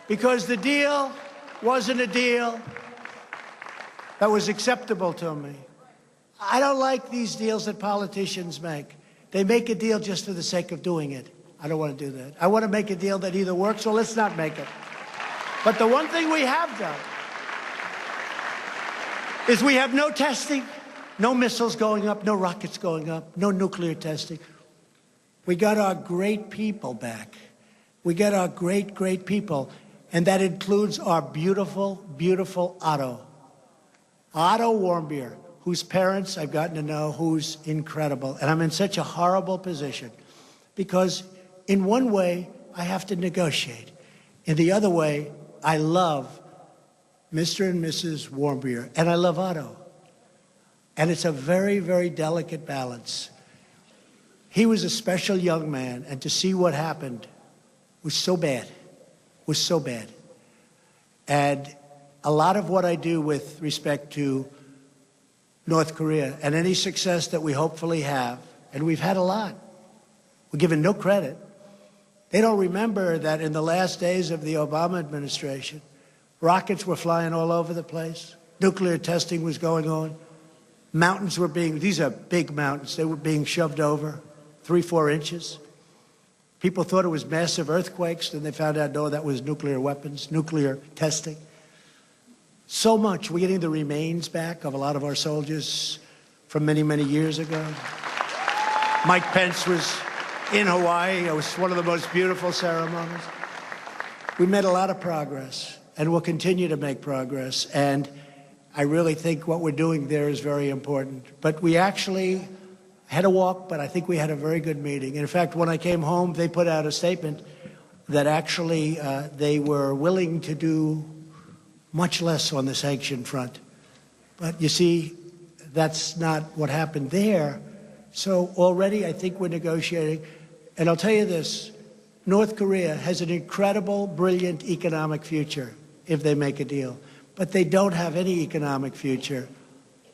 Because the deal wasn't a deal that was acceptable to me. I don't like these deals that politicians make. They make a deal just for the sake of doing it. I don't want to do that. I want to make a deal that either works or let's not make it. But the one thing we have done is we have no testing, no missiles going up, no rockets going up, no nuclear testing. We got our great people back. We got our great, great people. And that includes our beautiful, beautiful Otto. Otto Warmbier, whose parents I've gotten to know, who's incredible. And I'm in such a horrible position because in one way, I have to negotiate. In the other way, I love Mr. and Mrs. Warmbier, and I love Otto. And it's a very, very delicate balance. He was a special young man, and to see what happened was so bad, was so bad. And a lot of what I do with respect to North Korea and any success that we hopefully have, and we've had a lot, we're given no credit. They don't remember that in the last days of the Obama administration, rockets were flying all over the place. Nuclear testing was going on. Mountains were being, these are big mountains, they were being shoved over 3-4 inches. People thought it was massive earthquakes, then they found out, no, that was nuclear weapons, nuclear testing. So much. We're getting the remains back of a lot of our soldiers from many, many years ago. Mike Pence was in Hawaii. It was one of the most beautiful ceremonies. We made a lot of progress, and we'll continue to make progress. And I really think what we're doing there is very important. But we actually had a walk, but I think we had a very good meeting. And in fact, when I came home, they put out a statement that actually they were willing to do much less on the sanction front. But you see, that's not what happened there. So already I think we're negotiating. And I'll tell you this, North Korea has an incredible, brilliant economic future if they make a deal. But they don't have any economic future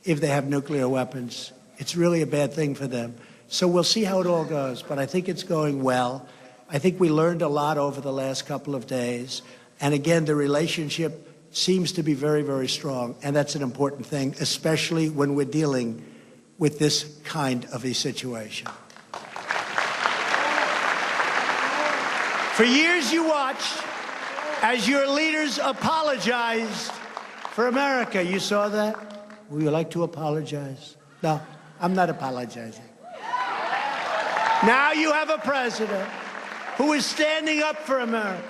if they have nuclear weapons. It's really a bad thing for them. So we'll see how it all goes. But I think it's going well. I think we learned a lot over the last couple of days. And again, the relationship seems to be very, very strong. And that's an important thing, especially when we're dealing with this kind of a situation. For years you watched as your leaders apologized for America. You saw that? Would you like to apologize? No, I'm not apologizing. Now you have a president who is standing up for America.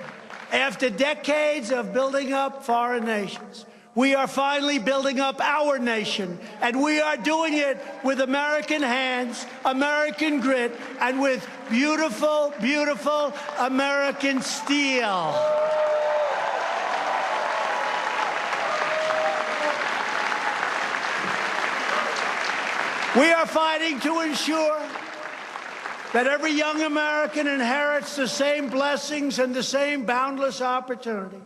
After decades of building up foreign nations, we are finally building up our nation, and we are doing it with American hands, American grit, and with beautiful, beautiful American steel. We are fighting to ensure that every young American inherits the same blessings and the same boundless opportunity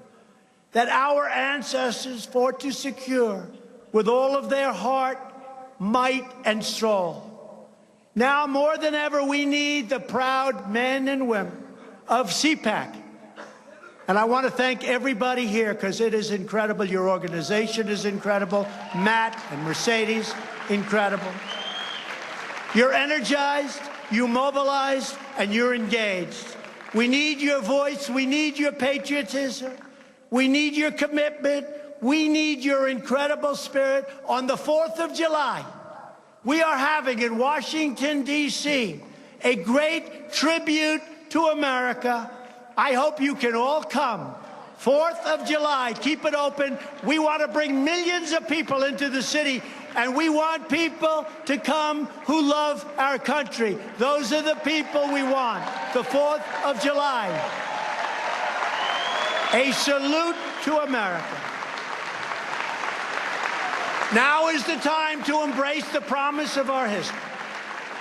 that our ancestors fought to secure with all of their heart, might, and soul. Now more than ever, we need the proud men and women of CPAC. And I want to thank everybody here because it is incredible. Your organization is incredible. Matt and Mercedes, incredible. You're energized, you mobilized, and you're engaged. We need your voice. We need your patriotism. We need your commitment. We need your incredible spirit. On the 4th of July, we are having in Washington, D.C., a great tribute to America. I hope you can all come. 4th of July, keep it open. We want to bring millions of people into the city, and we want people to come who love our country. Those are the people we want. The 4th of July. A salute to America. Now is the time to embrace the promise of our history.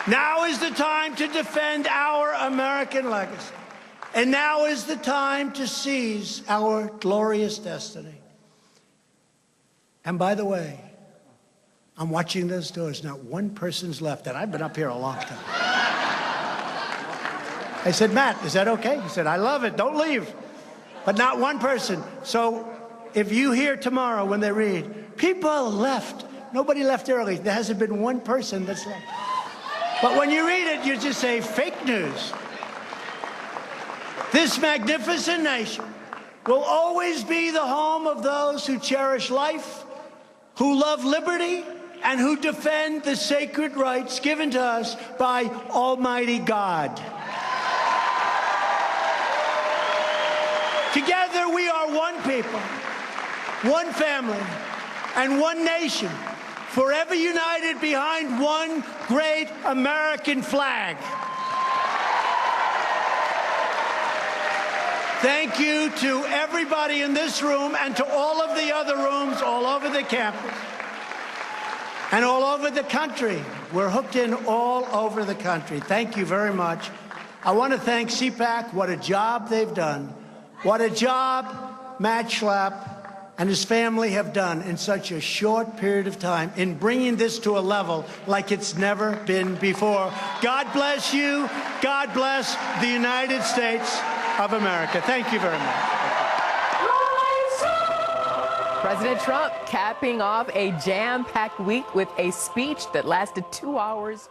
Now is the time to defend our American legacy. And now is the time to seize our glorious destiny. And by the way, I'm watching those doors. Not one person's left, and I've been up here a long time. I said, Matt, is that okay? He said, I love it. Don't leave. But not one person. So if you hear tomorrow when they read, people left. Nobody left early. There hasn't been one person that's left. But when you read it, you just say, fake news. This magnificent nation will always be the home of those who cherish life, who love liberty, and who defend the sacred rights given to us by Almighty God. Together we are one people, one family, and one nation, forever united behind one great American flag. Thank you to everybody in this room and to all of the other rooms all over the campus and all over the country. We're hooked in all over the country. Thank you very much. I want to thank CPAC. What a job they've done. What a job Matt Schlapp and his family have done in such a short period of time in bringing this to a level like it's never been before. God bless you. God bless the United States of America. Thank you very much. President Trump capping off a jam-packed week with a speech that lasted 2 hours